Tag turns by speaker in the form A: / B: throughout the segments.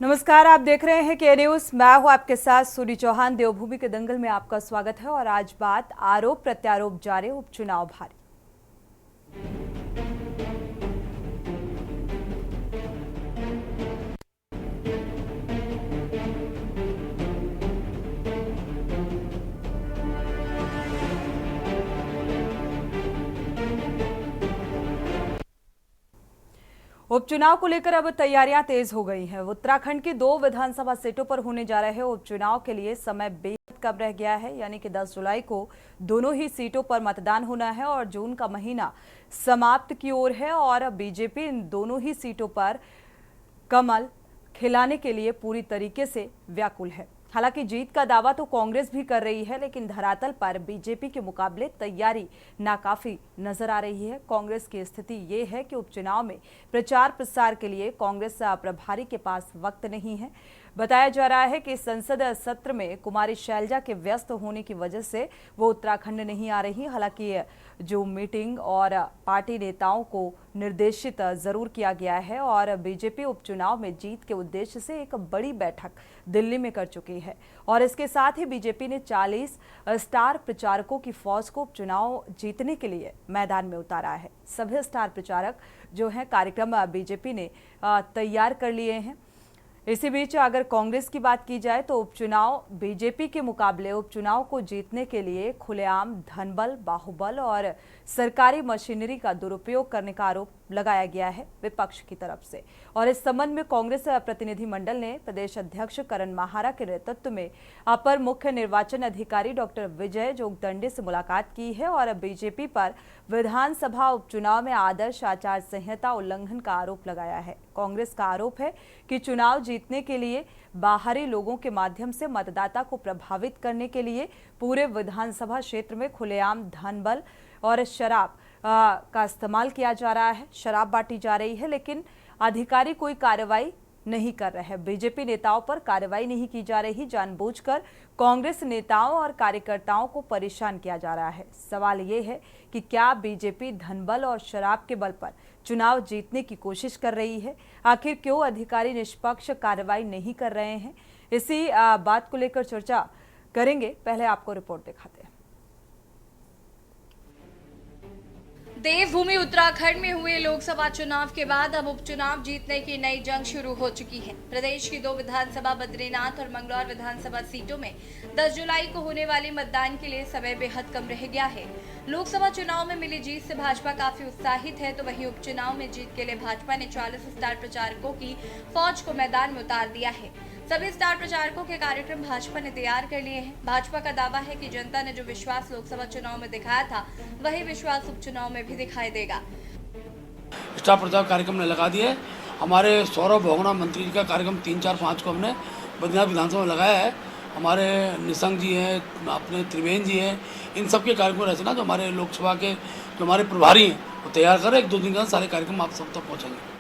A: नमस्कार, आप देख रहे हैं के न्यूज। मैं हूं आपके साथ सूरी चौहान। देवभूमि के दंगल में आपका स्वागत है और आज बात आरोप प्रत्यारोप जारी, उपचुनाव भारी। उपचुनाव को लेकर अब तैयारियां तेज हो गई हैं। उत्तराखंड की 2 विधानसभा सीटों पर होने जा रहे उपचुनाव के लिए समय बेहद कम रह गया है, यानी कि 10 जुलाई को दोनों ही सीटों पर मतदान होना है और जून का महीना समाप्त की ओर है और बीजेपी इन दोनों ही सीटों पर कमल खिलाने के लिए पूरी तरीके से व्याकुल है। हालांकि जीत का दावा तो कांग्रेस भी कर रही है, लेकिन धरातल पर बीजेपी के मुकाबले तैयारी नाकाफी नजर आ रही है। कांग्रेस की स्थिति ये है कि उपचुनाव में प्रचार प्रसार के लिए कांग्रेस प्रभारी के पास वक्त नहीं है। बताया जा रहा है कि संसद सत्र में कुमारी शैलजा के व्यस्त होने की वजह से वो उत्तराखंड नहीं आ रही। हालांकि जो मीटिंग और पार्टी नेताओं को निर्देशित जरूर किया गया है और बीजेपी उपचुनाव में जीत के उद्देश्य से एक बड़ी बैठक दिल्ली में कर चुकी है और इसके साथ ही बीजेपी ने 40 स्टार प्रचारकों की फौज को उपचुनाव जीतने के लिए मैदान में उतारा है। सभी स्टार प्रचारक जो हैं कार्यक्रम बीजेपी ने तैयार कर लिए हैं। इसी बीच अगर कांग्रेस की बात की जाए तो उपचुनाव बीजेपी के मुकाबले उपचुनाव को जीतने के लिए खुलेआम धनबल, बाहुबल और सरकारी मशीनरी का दुरुपयोग करने का आरोप लगाया गया है विपक्ष की तरफ से। और इस संबंध में कांग्रेस प्रतिनिधि मंडल ने प्रदेश अध्यक्ष करण माहारा के नेतृत्व में अपर मुख्य निर्वाचन अधिकारी डॉक्टर विजय जोगदंडे से मुलाकात की है और बीजेपी पर विधानसभा उपचुनाव में आदर्श आचार संहिता उल्लंघन का आरोप लगाया है। कांग्रेस का आरोप है कि चुनाव जीतने के लिए बाहरी लोगों के माध्यम से मतदाता को प्रभावित करने के लिए पूरे विधानसभा क्षेत्र में खुलेआम धनबल और शराब का इस्तेमाल किया जा रहा है, शराब बांटी जा रही है, लेकिन अधिकारी कोई कार्रवाई नहीं कर रहे हैं। बीजेपी नेताओं पर कार्रवाई नहीं की जा रही। जानबूझकर कांग्रेस नेताओं और कार्यकर्ताओं को परेशान किया जा रहा है। सवाल ये है कि क्या बीजेपी धनबल और शराब के बल पर चुनाव जीतने की कोशिश कर रही है? आखिर क्यों अधिकारी निष्पक्ष कार्रवाई नहीं कर रहे हैं? इसी बात को लेकर चर्चा करेंगे। पहले आपको रिपोर्ट दिखाते हैं।
B: देवभूमि उत्तराखंड में हुए लोकसभा चुनाव के बाद अब उपचुनाव जीतने की नई जंग शुरू हो चुकी है। प्रदेश की 2 विधानसभा बद्रीनाथ और मंगलौर विधानसभा सीटों में 10 जुलाई को होने वाले मतदान के लिए समय बेहद कम रह गया है। लोकसभा चुनाव में मिली जीत से भाजपा काफी उत्साहित है, तो वहीं उपचुनाव में जीत के लिए भाजपा ने 40 स्टार प्रचारकों की फौज को मैदान में उतार दिया है। सभी स्टार प्रचारकों के कार्यक्रम भाजपा ने तैयार कर लिए हैं। भाजपा का दावा है कि जनता ने जो विश्वास लोकसभा चुनाव में दिखाया था, वही विश्वास उपचुनाव में भी दिखाई देगा।
C: स्टार प्रचार कार्यक्रम ने लगा दिए। हमारे सौरभ भोगना मंत्री जी का कार्यक्रम 3, 4, 5 को हमने बद्रीनाथ विधानसभा में लगाया है। हमारे निशंक जी हैं, अपने त्रिवेंद्र जी हैं, इन सब के कार्यक्रम रचना जो हमारे लोकसभा के जो हमारे प्रभारी हैं वो तैयार कर रहे हैं। 1-2 दिन के अंदर सारे कार्यक्रम आप सब तक पहुँचेंगे।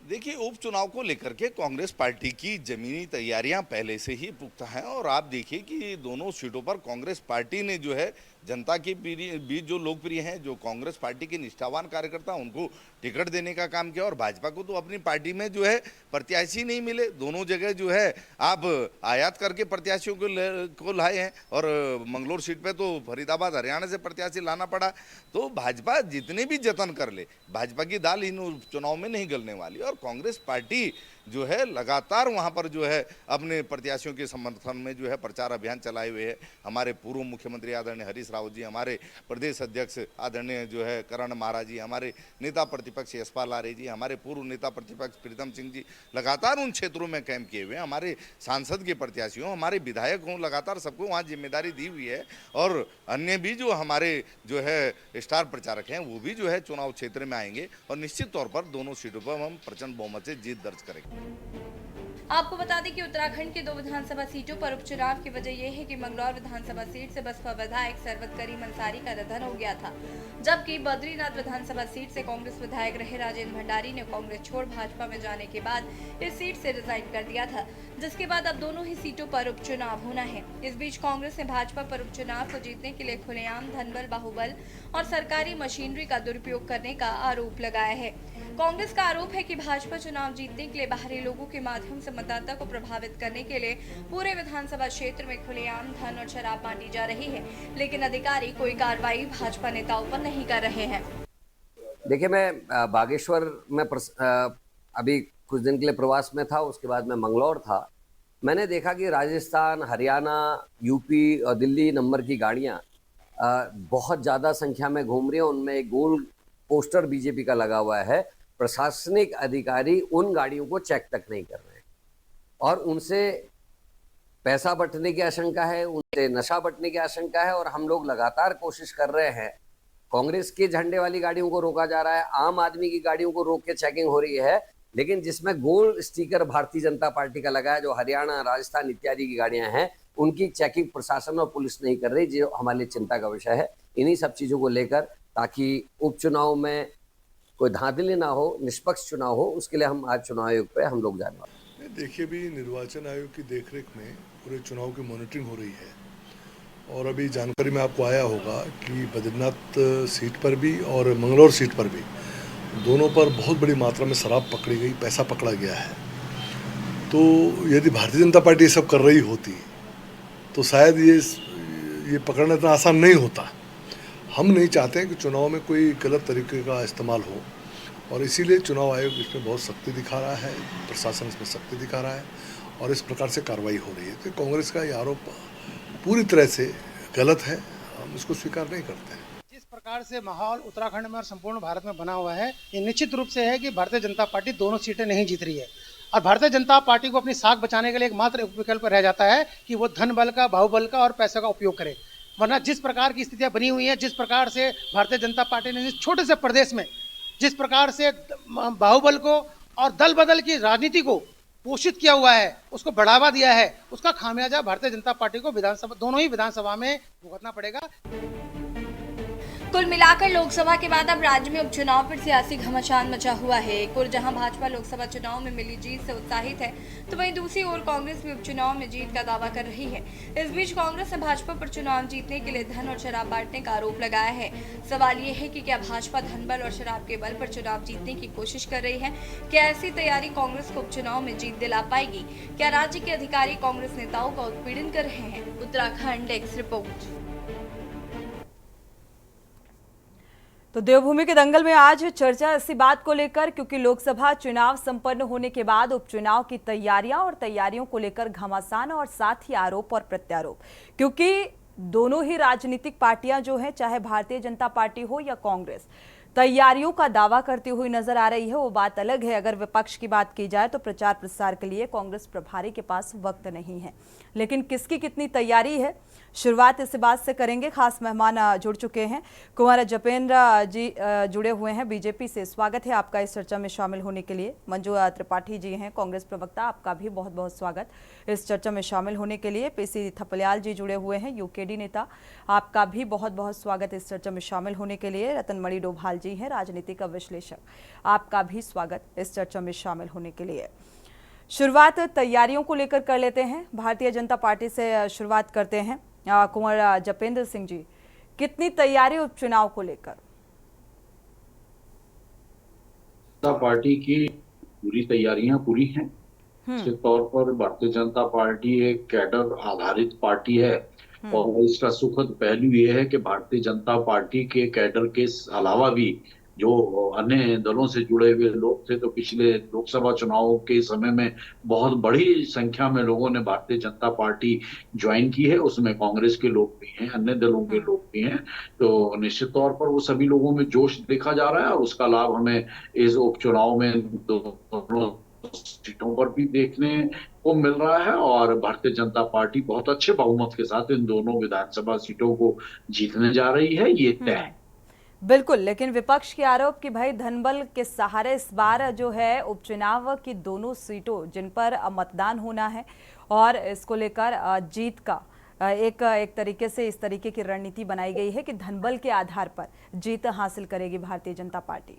D: देखिए, उपचुनाव को लेकर के कांग्रेस पार्टी की जमीनी तैयारियां पहले से ही पुख्ता हैं और आप देखिए कि दोनों सीटों पर कांग्रेस पार्टी ने जो है जनता के बीच जो लोकप्रिय हैं, जो कांग्रेस पार्टी के निष्ठावान कार्यकर्ता, उनको टिकट देने का काम किया और भाजपा को तो अपनी पार्टी में जो है प्रत्याशी नहीं मिले। दोनों जगह जो है आप आयात करके प्रत्याशियों को लाए हैं और मंगलौर सीट पे तो फरीदाबाद हरियाणा से प्रत्याशी लाना पड़ा। तो भाजपा जितने भी जतन कर ले, भाजपा की दाल इन चुनाव में नहीं गलने वाली और कांग्रेस पार्टी जो है लगातार वहां पर जो है अपने प्रत्याशियों के समर्थन में जो है प्रचार अभियान चलाए हुए है। हमारे पूर्व मुख्यमंत्री आदरणीय हरीश रावत जी, हमारे प्रदेश अध्यक्ष आदरणीय जो है करण माहारा जी, हमारे नेता प्रतिपक्ष यशपाल आर्य जी, हमारे पूर्व नेता प्रतिपक्ष प्रीतम सिंह जी लगातार उन क्षेत्रों में कैंप किए हुए हैं। हमारे सांसद के प्रत्याशी हों, हमारे विधायक हों, लगातार सबको वहाँ जिम्मेदारी दी हुई है और अन्य भी जो हमारे जो है स्टार प्रचारक हैं वो भी जो है चुनाव क्षेत्र में आएंगे और निश्चित तौर पर दोनों सीटों पर हम प्रचंड बहुमत से जीत दर्ज करेंगे।
B: आपको बता दें कि उत्तराखंड की 2 विधानसभा सीटों पर उपचुनाव की वजह यह है कि मंगलौर विधानसभा सीट से बसपा विधायक सरवत करीम अंसारी का निधन हो गया था, जबकि बद्रीनाथ विधानसभा सीट से कांग्रेस विधायक रहे राजेंद्र भंडारी ने कांग्रेस छोड़ भाजपा में जाने के बाद इस सीट से रिजाइन कर दिया था, जिसके बाद अब दोनों ही सीटों पर उपचुनाव होना है। इस बीच कांग्रेस ने भाजपा पर उपचुनाव को जीतने के लिए खुलेआम धनबल, बाहुबल और सरकारी मशीनरी का दुरुपयोग करने का आरोप लगाया है। कांग्रेस का आरोप है कि भाजपा चुनाव जीतने के लिए बाहरी लोगों के माध्यम से मतदाता को प्रभावित करने के लिए पूरे विधानसभा क्षेत्र में खुलेआम धन और शराब बांटी जा रही है, लेकिन अधिकारी कोई कार्रवाई भाजपा नेताओं पर नहीं कर रहे हैं।
E: देखिए, मैं बागेश्वर में अभी कुछ दिन के लिए प्रवास में था, उसके बाद मैं मंगलौर था। मैंने देखा कि राजस्थान, हरियाणा, यूपी और दिल्ली नंबर की गाड़ियां बहुत ज़्यादा संख्या में घूम रही हैं। उनमें एक गोल पोस्टर बीजेपी का लगा हुआ है। प्रशासनिक अधिकारी उन गाड़ियों को चेक तक नहीं कर रहे हैं और उनसे पैसा बंटने की आशंका है, उनसे नशा बंटने की आशंका है। और हम लोग लगातार कोशिश कर रहे हैं। कांग्रेस के झंडे वाली गाड़ियों को रोका जा रहा है, आम आदमी की गाड़ियों को रोक के चेकिंग हो रही है, लेकिन जिसमें गोल स्टिकर भारतीय जनता पार्टी का लगा है, जो हरियाणा, राजस्थान इत्यादि की गाड़ियां हैं, उनकी चेकिंग प्रशासन और पुलिस नहीं कर रही, जो हमारे लिए चिंता का विषय है। इन्हीं सब चीज़ों को लेकर, ताकि उपचुनाव में कोई धांधली ना हो, निष्पक्ष चुनाव हो, उसके लिए हम आज चुनाव आयोग पे हम लोग जाने वाले हैं।
F: देखिए, भी निर्वाचन आयोग की देखरेख में पूरे चुनाव की मॉनिटरिंग हो रही है और अभी जानकारी में आपको आया होगा कि बद्रीनाथ सीट पर भी और मंगलौर सीट पर भी दोनों पर बहुत बड़ी मात्रा में शराब पकड़ी गई, पैसा पकड़ा गया है। तो यदि भारतीय जनता पार्टी ये सब कर रही होती तो शायद ये पकड़ना इतना आसान नहीं होता। हम नहीं चाहते कि चुनाव में कोई गलत तरीके का इस्तेमाल हो और इसीलिए चुनाव आयोग इसमें बहुत सख्ती दिखा रहा है, प्रशासन इसमें सख्ती दिखा रहा है और इस प्रकार से कार्रवाई हो रही है। तो कांग्रेस का ये आरोप पूरी तरह से गलत है, हम इसको स्वीकार नहीं करते हैं।
G: जिस प्रकार से माहौल उत्तराखंड में और संपूर्ण भारत में बना हुआ है, ये निश्चित रूप से है कि भारतीय जनता पार्टी दोनों सीटें नहीं जीत रही है और भारतीय जनता पार्टी को अपनी साख बचाने के लिए एकमात्र विकल्प रह जाता है कि वो धन बल का, बाहुबल का और पैसे का उपयोग करे। वरना जिस प्रकार की स्थितियां बनी हुई हैं, जिस प्रकार से भारतीय जनता पार्टी ने इस छोटे से प्रदेश में जिस प्रकार से बाहुबल को और दल बदल की राजनीति को पोषित किया हुआ है, उसको बढ़ावा दिया है, उसका खामियाजा भारतीय जनता पार्टी को विधानसभा, दोनों ही विधानसभा में भुगतना पड़ेगा।
B: कुल मिलाकर लोकसभा के बाद अब राज्य में उपचुनाव पर सियासी घमासान मचा हुआ है। एक ओर जहां भाजपा लोकसभा चुनाव में मिली जीत से उत्साहित है, तो वहीं दूसरी ओर कांग्रेस भी उपचुनाव में जीत का दावा कर रही है। इस बीच कांग्रेस ने भाजपा पर चुनाव जीतने के लिए धन और शराब बांटने का आरोप लगाया है। सवाल ये है कि क्या भाजपा धन बल और शराब के बल पर चुनाव जीतने की कोशिश कर रही है? क्या ऐसी तैयारी कांग्रेस को उपचुनाव में जीत दिला पाएगी? क्या राज्य के अधिकारी कांग्रेस नेताओं का उत्पीड़न कर रहे हैं? Uttarakhand desk report.
A: तो देवभूमि के दंगल में आज चर्चा इसी बात को लेकर, क्योंकि लोकसभा चुनाव संपन्न होने के बाद उपचुनाव की तैयारियां और तैयारियों को लेकर घमासान और साथ ही आरोप और प्रत्यारोप, क्योंकि दोनों ही राजनीतिक पार्टियां जो हैं, चाहे भारतीय जनता पार्टी हो या कांग्रेस, तैयारियों का दावा करती हुई नजर आ रही है। वो बात अलग है। अगर विपक्ष की बात की जाए तो प्रचार प्रसार के लिए कांग्रेस प्रभारी के पास वक्त नहीं है, लेकिन किसकी कितनी तैयारी है, शुरुआत इस बात से करेंगे। खास मेहमान जुड़ चुके हैं, कुंवर जपेंद्र जी जुड़े हुए हैं बीजेपी से। स्वागत है आपका इस चर्चा में शामिल होने के लिए। मंजू त्रिपाठी जी हैं कांग्रेस प्रवक्ता, आपका भी बहुत बहुत स्वागत इस चर्चा में शामिल होने के लिए। पीसी थपलियाल जी जुड़े हुए हैं, यूकेडी नेता, आपका भी बहुत बहुत स्वागत इस चर्चा में शामिल होने के लिए। रतनमणि डोभाल जी हैं राजनीतिक विश्लेषक, आपका भी स्वागत इस चर्चा में शामिल होने के लिए। शुरुआत तैयारियों को लेकर कर लेते हैं, भारतीय जनता पार्टी से शुरुआत करते हैं। कुंवर जपेंद्र सिंह जी, कितनी तैयारी उपचुनाव को लेकर?
H: जनता पार्टी की पूरी तैयारियां पूरी हैं। निश्चित तौर पर भारतीय जनता पार्टी एक कैडर आधारित पार्टी है और इसका सुखद पहलू ये है कि भारतीय जनता पार्टी के कैडर के अलावा भी जो अन्य दलों से जुड़े हुए लोग थे, तो पिछले लोकसभा चुनाव के समय में बहुत बड़ी संख्या में लोगों ने भारतीय जनता पार्टी ज्वाइन की है। उसमें कांग्रेस के लोग भी हैं, अन्य दलों के लोग भी हैं। तो निश्चित तौर पर वो सभी लोगों में जोश देखा जा रहा है और उसका लाभ हमें इस उपचुनाव में दोनों सीटों पर भी देखने को मिल रहा है और भारतीय जनता पार्टी बहुत अच्छे बहुमत के साथ इन दोनों विधानसभा सीटों को जीतने जा रही है, ये तय है।
A: बिल्कुल, लेकिन विपक्ष के आरोप कि भाई धनबल के सहारे इस बार जो है उपचुनाव की दोनों सीटों जिन पर मतदान होना है और इसको लेकर जीत का एक तरीके से इस तरीके की रणनीति बनाई गई है कि धनबल के आधार पर जीत हासिल करेगी भारतीय जनता पार्टी।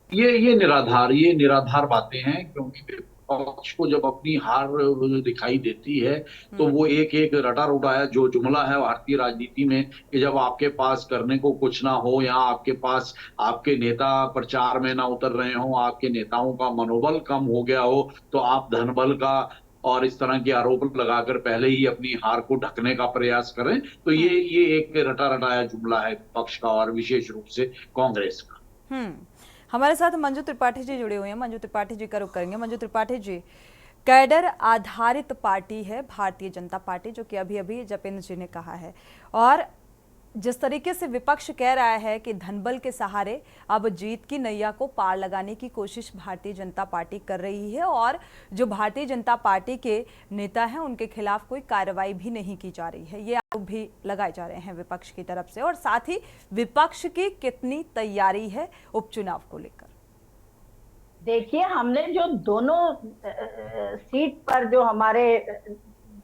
H: ये निराधार बातें हैं, क्योंकि पक्ष को जब अपनी हार दिखाई देती है तो वो एक एक रटा रुटाया जो जुमला है भारतीय राजनीति में कि जब आपके पास करने को कुछ ना हो या आपके पास आपके नेता प्रचार में ना उतर रहे हो, आपके नेताओं का मनोबल कम हो गया हो, तो आप धनबल का और इस तरह के आरोप लगाकर पहले ही अपनी हार को ढकने का प्रयास करें। तो ये एक रटा रटाया जुमला है पक्ष का और विशेष रूप से कांग्रेस का।
A: हमारे साथ मंजू त्रिपाठी जी जुड़े हुए हैं। मंजू त्रिपाठी जी का रुख करेंगे। मंजू त्रिपाठी जी, कैडर आधारित पार्टी है भारतीय जनता पार्टी, जो कि अभी अभी जपेंद्र जी ने कहा है, और जिस तरीके से विपक्ष कह रहा है कि धनबल के सहारे अब जीत की नैया को पार लगाने की कोशिश भारतीय जनता पार्टी कर रही है, और जो भारतीय जनता पार्टी के नेता हैं उनके खिलाफ कोई कार्रवाई भी नहीं की जा रही है, ये आरोप भी लगाए जा रहे हैं विपक्ष की तरफ से। और साथ ही विपक्ष की कितनी तैयारी है उपचुनाव को लेकर?
I: देखिए, हमने जो दोनों सीट पर जो हमारे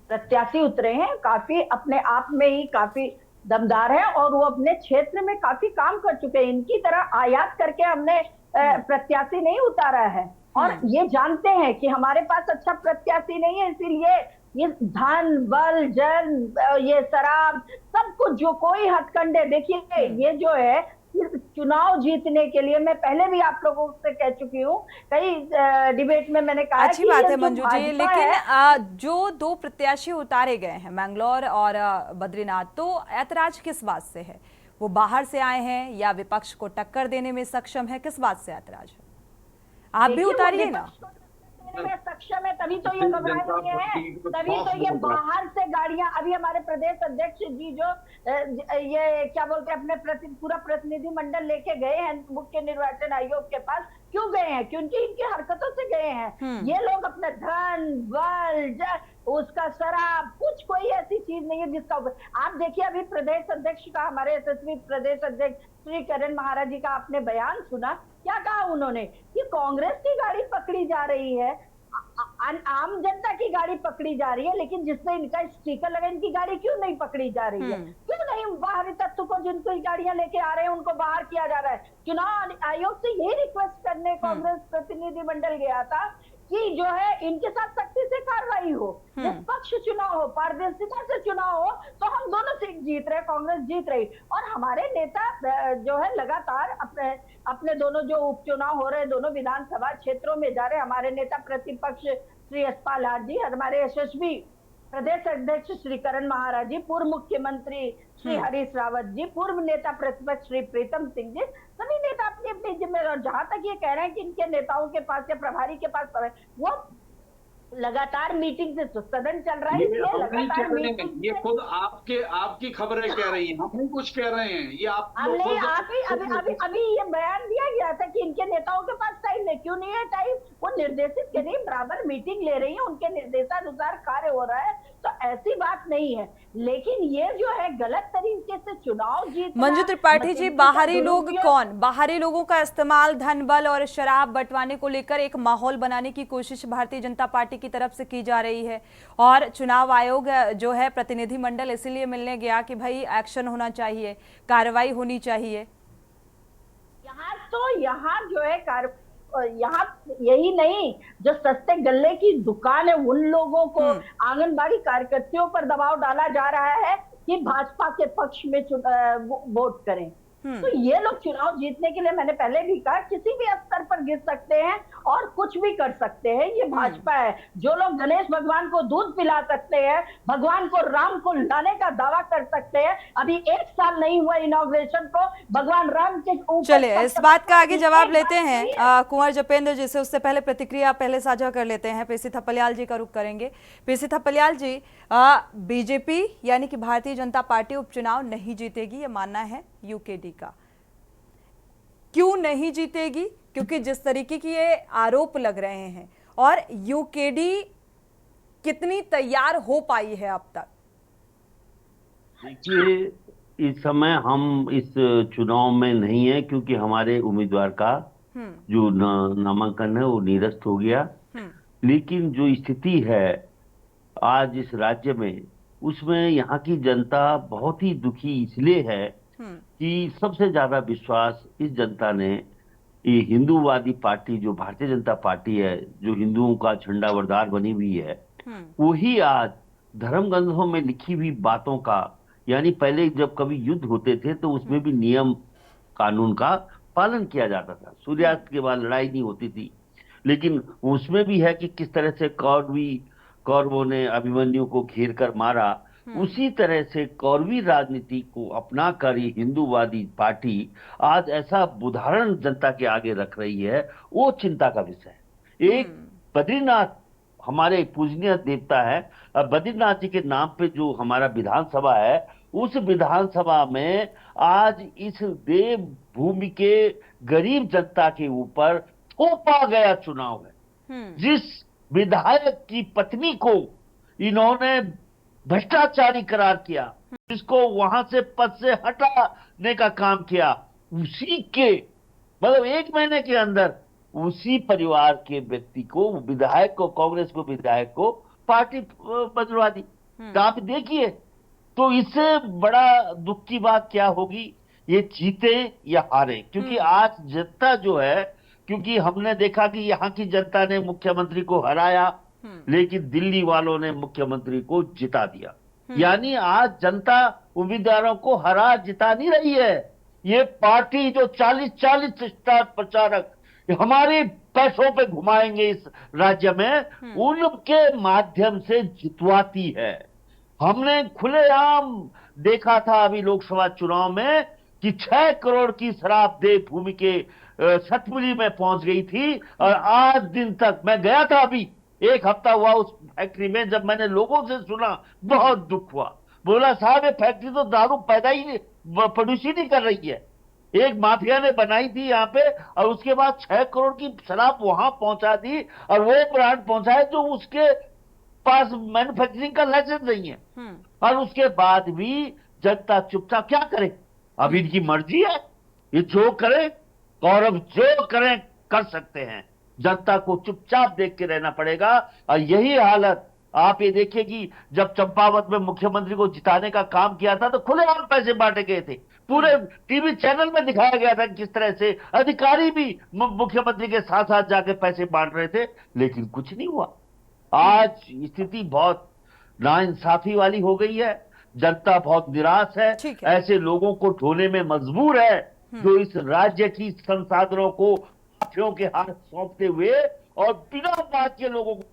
I: प्रत्याशी उतरे हैं काफी अपने आप में ही काफी दमदार है और वो अपने क्षेत्र में काफी काम कर चुके हैं। इनकी तरह आयात करके हमने प्रत्याशी नहीं उतारा है, और ये जानते हैं कि हमारे पास अच्छा प्रत्याशी नहीं है, इसीलिए ये धन बल जन ये शराब सब कुछ जो कोई हथकंडे, देखिए ये जो है चुनाव जीतने के लिए, मैं पहले भी आप लोगों से कह चुकी हूँ, कई डिबेट में मैंने कहा
A: अच्छी बात है मंजू जी, लेकिन जो दो प्रत्याशी उतारे गए हैं मैंगलोर और बद्रीनाथ, तो ऐतराज किस बात से है? वो बाहर से आए हैं या विपक्ष को टक्कर देने में सक्षम है? किस बात से ऐतराज है? आप भी उतारिए ना।
I: में सक्षम है तभी तो ये घबराए हुए हैं, तभी तो ये बाहर से गाड़ियां, अभी हमारे प्रदेश अध्यक्ष जी जो ये क्या बोलते हैं अपने पूरा प्रतिनिधि मंडल लेके गए हैं मुख्य निर्वाचन आयोग के पास, क्यों गए हैं? क्योंकि इनकी हरकतों से गए हैं। ये लोग अपने धन बल उसका शराब कुछ कोई ऐसी चीज नहीं है जिसका आप देखिए, अभी प्रदेश अध्यक्ष का, हमारे यशस्वी प्रदेश अध्यक्ष श्री करण महाराज जी का आपने बयान सुना, क्या कहा उन्होंने कि कांग्रेस की गाड़ी पकड़ी जा रही है, आम जनता की गाड़ी पकड़ी जा रही है, लेकिन जिसमें इनका स्टिकर लगा इनकी गाड़ी क्यों नहीं पकड़ी जा रही है? क्यों नहीं बाहरी तत्व को जिनको गाड़ियां लेके आ रहे हैं उनको बाहर किया जा रहा है? चुनाव आयोग से यही रिक्वेस्ट करने कांग्रेस प्रतिनिधि मंडल गया था कि जो है इनके साथ सख्ती से कार्रवाई हो, निष्पक्ष चुनाव हो, पारदर्शिता से चुनाव हो, तो हम दोनों सीट जीत रहे, कांग्रेस जीत रही। और हमारे नेता जो है लगातार अपने दोनों जो उपचुनाव हो रहे दोनों विधानसभा क्षेत्रों में जा रहे, हमारे नेता प्रतिपक्ष श्री यशपाल लाल जी, हमारे यशस्वी प्रदेश अध्यक्ष श्री करण महाराज जी, पूर्व मुख्यमंत्री श्री हरीश रावत जी, पूर्व नेता प्रतिपक्ष श्री प्रीतम सिंह जी, सभी नेता अपनी अपनी जिम्मेदारी, जहां तक ये कह रहे हैं कि इनके नेताओं के पास या प्रभारी के पास वो लगातार मीटिंग से सदन चल रहा है,
H: ये लगातार मीटिंग, ये खुद आपकी खबरें कह रही हैं, हम नहीं कुछ कह रहे हैं, ये आप
I: नहीं, आप ही अभी ये बयान दिया गया था कि इनके नेताओं के पास टाइम है, क्यों नहीं है टाइम? वो निर्देशित के नहीं बराबर मीटिंग ले रही है, उनके निर्देशानुसार कार्य हो रहा है, तो ऐसी बात नहीं है। लेकिन ये जो है गलत तरीके से चुनाव जीतना।
A: मंजू त्रिपाठी जी, बाहरी लोग कौन? बाहरी लोगों का इस्तेमाल धन बल और शराब बंटवाने को लेकर एक माहौल बनाने की कोशिश भारतीय जनता पार्टी की तरफ से की जा रही है, और चुनाव आयोग जो है प्रतिनिधि मंडल इसीलिए मिलने गया कि भाई एक्शन होना चाहिए, कार्रवाई होनी चाहिए।
I: यहाँ जो है यहाँ यही नहीं, जो सस्ते गल्ले की दुकान है उन लोगों को, आंगनबाड़ी कार्यकर्तियों पर दबाव डाला जा रहा है कि भाजपा के पक्ष में वोट करें। तो ये लोग चुनाव जीतने के लिए, मैंने पहले भी कहा, किसी भी स्तर पर गिर सकते हैं और कुछ भी कर सकते हैं। ये भाजपा है। जो लोग गणेश भगवान को दूध पिला सकते हैं, भगवान को राम को लाने का दावा कर सकते हैं, अभी 1 साल नहीं हुआ इनॉग्रेशन को, भगवान राम के ऊपर।
A: चलिए, इस बात का आगे जवाब लेते हैं कुंवर जपेंद्र जी से। उससे पहले प्रतिक्रिया पहले साझा कर लेते हैं, पीसी थपलियाल जी का रुख करेंगे। पीसी थपलियाल जी, बीजेपी यानी कि भारतीय जनता पार्टी उपचुनाव नहीं जीतेगी, ये मानना है यूकेडी का। क्यों नहीं जीतेगी? क्योंकि जिस तरीके की ये आरोप लग रहे हैं, और यूकेडी कितनी तैयार हो पाई है अब तक?
J: देखिए, इस समय हम इस चुनाव में नहीं है, क्योंकि हमारे उम्मीदवार का जो नामांकन है वो निरस्त हो गया। लेकिन जो स्थिति है आज इस राज्य में, उसमें यहाँ की जनता बहुत ही दुखी इसलिए है कि सबसे ज्यादा विश्वास इस जनता ने ये हिंदूवादी पार्टी जो भारतीय जनता पार्टी है, जो हिंदुओं का झंडा बरदार बनी हुई है, वही आज धर्म ग्रंथों में लिखी हुई बातों का, यानी पहले जब कभी युद्ध होते थे तो उसमें भी नियम कानून का पालन किया जाता था, सूर्यास्त के बाद लड़ाई नहीं होती थी, लेकिन उसमें भी है कि किस तरह से कौरवों ने अभिमन्यु को घेर कर मारा। उसी तरह से कौरवी राजनीति को अपनाकर ये हिंदूवादी पार्टी आज ऐसा उदाहरण जनता के आगे रख रही है, वो चिंता का विषय है। एक बद्रीनाथ हमारे पूजनीय देवता है, अब बद्रीनाथ जी के नाम पे जो हमारा विधानसभा है, उस विधानसभा में आज इस देव भूमि के गरीब जनता के ऊपर थोपा गया चुनाव है। जिस विधायक की पत्नी को इन्होंने भ्रष्टाचारी करार किया, जिसको वहां से पद से हटाने का काम किया, उसी के मतलब 1 महीने के अंदर उसी परिवार के व्यक्ति को, विधायक को, कांग्रेस को विधायक को पार्टी बदलवा दी। तो आप देखिए, तो इससे बड़ा दुख की बात क्या होगी, ये जीते या हारे, क्योंकि आज जनता जो है, क्योंकि हमने देखा कि यहाँ की जनता ने मुख्यमंत्री को हराया, लेकिन दिल्ली वालों ने मुख्यमंत्री को जिता दिया। यानी आज जनता उम्मीदवारों को हरा जिता नहीं रही है। ये पार्टी जो 40 स्टार प्रचारक हमारे पैसों पे घुमाएंगे इस राज्य में, उनके माध्यम से जितवाती है। हमने खुलेआम देखा था अभी लोकसभा चुनाव में कि 6 करोड़ की शराब देव भूमि के सतपुली में पहुंच गई थी, और आज दिन तक मैं गया था, अभी 1 हफ्ता हुआ उस फैक्ट्री में, जब मैंने लोगों से सुना बहुत दुख हुआ। बोला साहब ये फैक्ट्री तो दारू पैदा ही नहीं, प्रोड्यूस ही नहीं कर रही है, एक माफिया ने बनाई थी यहाँ पे, और उसके बाद 6 करोड़ की शराब वहां पहुंचा दी, और वो ब्रांड पहुंचाए जो उसके पास मैन्युफैक्चरिंग का लाइसेंस नहीं है, और उसके बाद भी जनता चुपचाप क्या करे। अब इनकी मर्जी है, ये जो करें, गौरव जो करें कर सकते हैं, जनता को चुपचाप देख के रहना पड़ेगा। और यही हालत आप ये देखिए कि जब चंपावत में मुख्यमंत्री को जिताने का काम किया था तो खुलेआम पैसे बांटे गए थे, पूरे टीवी चैनल में दिखाया गया था किस तरह से अधिकारी भी मुख्यमंत्री के साथ साथ जाके पैसे बांट रहे थे, लेकिन कुछ नहीं हुआ। आज स्थिति बहुत नाइंसाफी वाली हो गई है, जनता बहुत निराश है, ऐसे लोगों को ढोने में मजबूर है जो इस राज्य की संसाधनों को माफियाओं के हाथ सौंपते हुए और बिना बात के लोगों को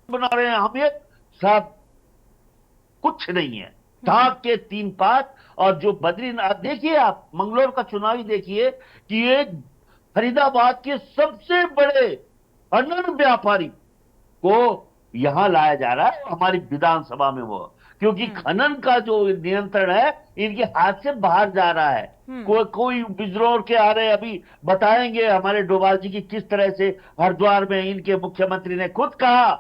J: बना रहे हैं। हम ये सब कुछ नहीं है, धाक के 3 पात। और जो बद्रीनाथ देखिए, आप मंगलौर का चुनाव ही देखिए कि ये फरीदाबाद के सबसे बड़े अनन व्यापारी को यहां लाया जा रहा है हमारी विधानसभा में, वो क्योंकि खनन का जो नियंत्रण है इनके हाथ से बाहर जा रहा है। कोई बिजनौर के आ रहे, अभी बताएंगे हमारे डोभाल जी की किस तरह से हरिद्वार में इनके मुख्यमंत्री ने खुद कहा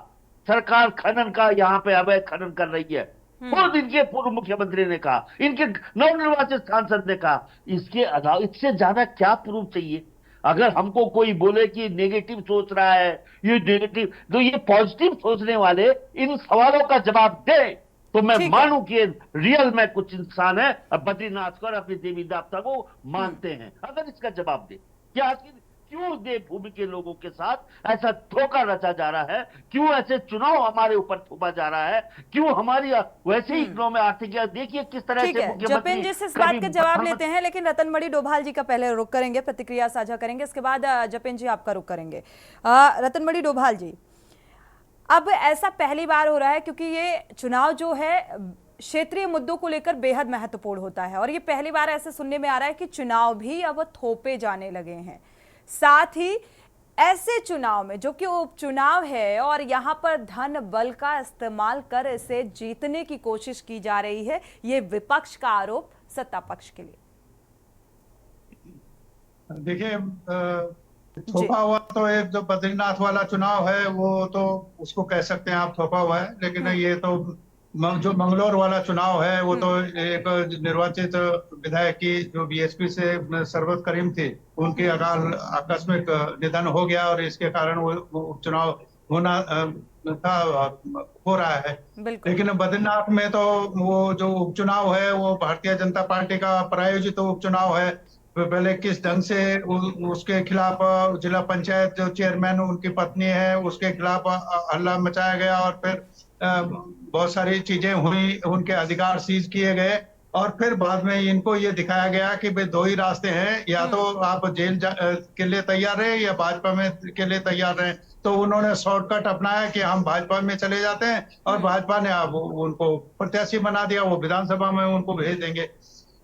J: सरकार खनन का यहाँ पे अवैध खनन कर रही है, खुद इनके पूर्व मुख्यमंत्री ने कहा, इनके नवनिर्वाचित सांसद ने कहा। इसके अलावा इससे ज्यादा क्या प्रूफ चाहिए? अगर हमको कोई बोले कि नेगेटिव सोच रहा है, ये नेगेटिव, तो ये पॉजिटिव सोचने वाले इन सवालों का जवाब दे तो मैं मानूं कि रियल में कुछ इंसान है और बद्रीनाथ को और अपनी देवी देवता को मानते हैं। अगर इसका जवाब दे कि आखिर क्यों देवभूमि के लोगों के साथ ऐसा धोखा रचा जा रहा है, क्यों ऐसे चुनाव हमारे ऊपर थोपा जा रहा है, क्यों हमारी वैसे ही इकोनॉमी आर्थिक, देखिए किस तरह से
A: जपेन जी से इस बात का जवाब लेते हैं, लेकिन रतनमणि डोभाल जी का पहले रुख करेंगे, प्रतिक्रिया साझा करेंगे, इसके बाद जपेन जी आपका रुख करेंगे। रतनमणि डोभाल जी, अब ऐसा पहली बार हो रहा है क्योंकि ये चुनाव जो है क्षेत्रीय मुद्दों को लेकर बेहद महत्वपूर्ण होता है, और ये पहली बार ऐसे सुनने में आ रहा है कि चुनाव भी अब थोपे जाने लगे हैं। साथ ही ऐसे चुनाव में जो कि उपचुनाव है और यहाँ पर धन बल का इस्तेमाल कर इसे जीतने की कोशिश की जा रही है, ये विपक्ष का आरोप सत्ता पक्ष के लिए।
K: देखिए, थोपा हुआ तो एक जो बद्रीनाथ वाला चुनाव है वो तो उसको कह सकते हैं आप थोपा हुआ है, लेकिन ये तो जो मंगलौर वाला चुनाव है वो तो एक निर्वाचित विधायक की जो बीएसपी से सरबत करीम थी, उनके अकाल आकस्मिक निधन हो गया और इसके कारण वो उपचुनाव होना हो रहा है।
A: बिल्कुल।
K: लेकिन बद्रीनाथ में तो वो जो उपचुनाव है वो भारतीय जनता पार्टी का प्रायोजित उपचुनाव है। पहले किस ढंग से उसके खिलाफ जिला पंचायत जो चेयरमैन उनकी पत्नी है उसके खिलाफ हल्ला मचाया गया और फिर बहुत सारी चीजें हुई, उनके अधिकार सीज किए गए और फिर बाद में इनको ये दिखाया गया कि भाई दो ही रास्ते हैं, या तो आप जेल के लिए तैयार रहे या भाजपा में के लिए तैयार रहे। तो उन्होंने शॉर्टकट अपनाया कि हम भाजपा में चले जाते हैं और भाजपा ने अब उनको प्रत्याशी बना दिया, वो विधानसभा में उनको भेज देंगे।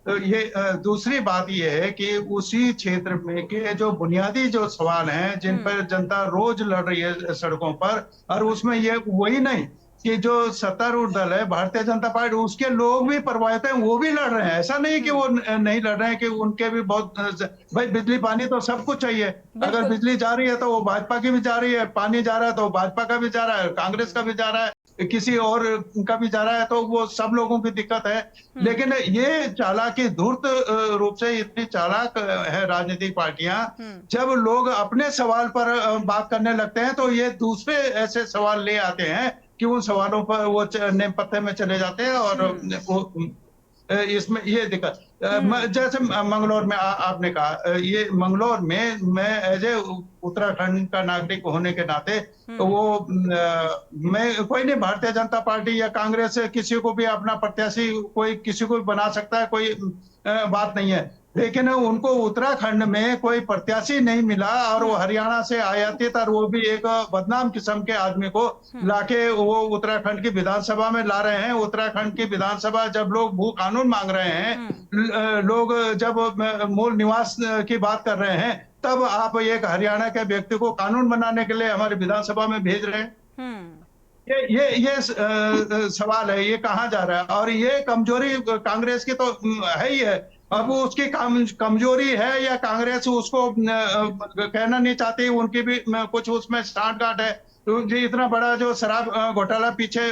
K: तो ये दूसरी बात ये है कि उसी क्षेत्र में के जो बुनियादी जो सवाल हैं जिन पर जनता रोज लड़ रही है सड़कों पर, और उसमें ये वही नहीं कि जो सत्तारूढ़ दल है भारतीय जनता पार्टी उसके लोग भी प्रभावित हैं, वो भी लड़ रहे हैं। ऐसा नहीं कि वो नहीं लड़ रहे हैं, कि उनके भी बहुत, भाई बिजली पानी तो सब कुछ चाहिए। अगर बिजली जा रही है तो वो भाजपा की भी जा रही है, पानी जा रहा है तो भाजपा का भी जा रहा है, कांग्रेस का भी जा रहा है, किसी और का भी जा रहा है, तो वो सब लोगों की दिक्कत है। लेकिन ये चालाकी धूर्त रूप से इतनी चालाक है राजनीतिक पार्टियां, जब लोग अपने सवाल पर बात करने लगते हैं तो ये दूसरे ऐसे सवाल ले आते हैं कि उन सवालों पर वो नेम पत्ते में चले जाते हैं और वो इसमें ये दिक्कत। जैसे मंगलौर में आपने कहा, ये मंगलौर में मैं एज ए उत्तराखंड का नागरिक होने के नाते तो वो मैं कोई नहीं, भारतीय जनता पार्टी या कांग्रेस किसी को भी अपना प्रत्याशी कोई किसी को भी बना सकता है, कोई बात नहीं है। लेकिन उनको उत्तराखंड में कोई प्रत्याशी नहीं मिला और वो हरियाणा से आयातित और वो भी एक बदनाम किस्म के आदमी को लाके वो उत्तराखंड की विधानसभा में ला रहे हैं। उत्तराखंड की विधानसभा जब लोग भू कानून मांग रहे हैं, लोग जब मूल निवास की बात कर रहे हैं, तब आप एक हरियाणा के व्यक्ति को कानून बनाने के लिए हमारी विधानसभा में भेज रहे हैं। ये सवाल है, ये कहाँ जा रहा है? और ये कमजोरी कांग्रेस की तो है ही है। अब उसकी कमजोरी है या कांग्रेस उसको कहना नहीं चाहती, उनकी भी कुछ उसमें सांठगांठ है। तो इतना बड़ा जो शराब घोटाला पीछे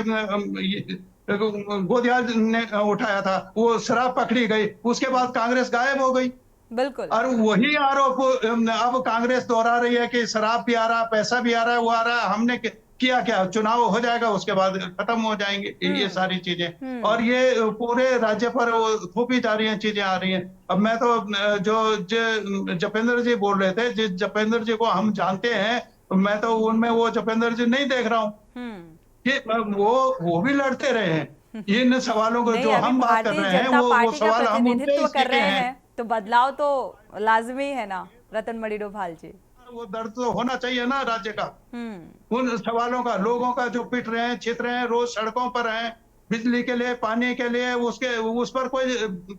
K: गोदिया ने उठाया था, वो शराब पकड़ी गई, उसके बाद कांग्रेस गायब हो गई।
A: बिल्कुल।
K: और वही आरोप अब कांग्रेस दोहरा रही है कि शराब भी आ रहा, पैसा भी आ रहा है, वो आ रहा है। हमने किया क्या? चुनाव हो जाएगा उसके बाद खत्म हो जाएंगे ये सारी चीजें, और ये पूरे राज्य पर थोपी जा रही हैं, चीजें आ रही हैं। अब मैं तो जो जपेंद्र जी बोल रहे थे, जिस जपेंद्र जी को हम जानते हैं, मैं तो उनमें वो जपेंद्र जी नहीं देख रहा हूँ कि वो भी लड़ते रहे हैं इन सवालों को जो हम बात कर रहे हैं, वो सवाल हम उनसे
A: कर रहे हैं, तो बदलाव तो लाजमी है ना रतनमणि डोभाल जी।
K: वो दर्द तो होना चाहिए ना राज्य का, उन सवालों का, लोगों का जो पिट रहे हैं, छित रहे हैं, रोज सड़कों पर हैं, बिजली के लिए, पानी के लिए, उस पर कोई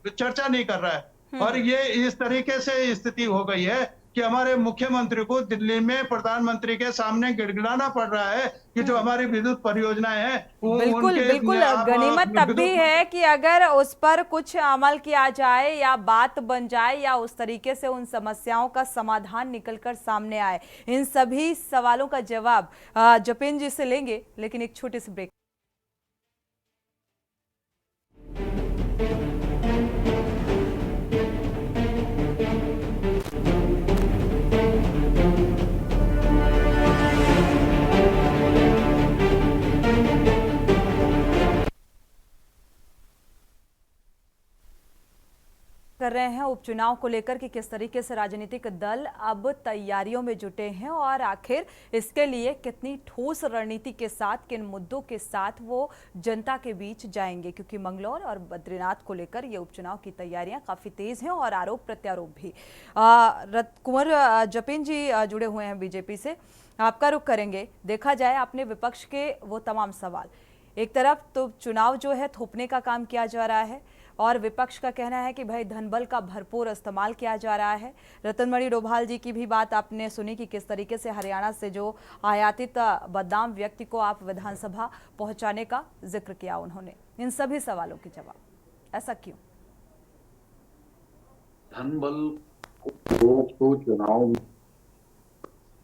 K: चर्चा नहीं कर रहा है। और ये इस तरीके से स्थिति हो गई है कि हमारे मुख्यमंत्री को दिल्ली में प्रधानमंत्री के सामने गिड़गिड़ाना पड़ रहा है कि जो हमारी विद्युत परियोजनाएं हैं,
A: बिल्कुल बिल्कुल गनीमत तब भी है कि अगर उस पर कुछ अमल किया जाए या बात बन जाए या उस तरीके से उन समस्याओं का समाधान निकलकर सामने आए। इन सभी सवालों का जवाब जपेंद्र जी से लेंगे, लेकिन एक छोटे से ब्रेक। कर रहे हैं उपचुनाव को लेकर कि किस तरीके से राजनीतिक दल अब तैयारियों में जुटे हैं और आखिर इसके लिए कितनी ठोस रणनीति के साथ, किन मुद्दों के साथ वो जनता के बीच जाएंगे, क्योंकि मंगलौर और बद्रीनाथ को लेकर ये उपचुनाव की तैयारियां काफी तेज हैं और आरोप प्रत्यारोप भी। कुंवर जपेंद्र जी जुड़े हुए हैं बीजेपी से, आपका रुख करेंगे। देखा जाए आपने विपक्ष के वो तमाम सवाल, एक तरफ तो चुनाव जो है थोपने का काम किया जा रहा है और विपक्ष का कहना है कि भाई धनबल का भरपूर इस्तेमाल किया जा रहा है। रतनमणि डोभाल जी की भी बात आपने सुनी कि किस तरीके से हरियाणा से जो आयातित बदनाम व्यक्ति को आप विधानसभा पहुंचाने का जिक्र किया उन्होंने। इन सभी सवालों के जवाब, ऐसा क्यों?
H: धनबल को चुनाव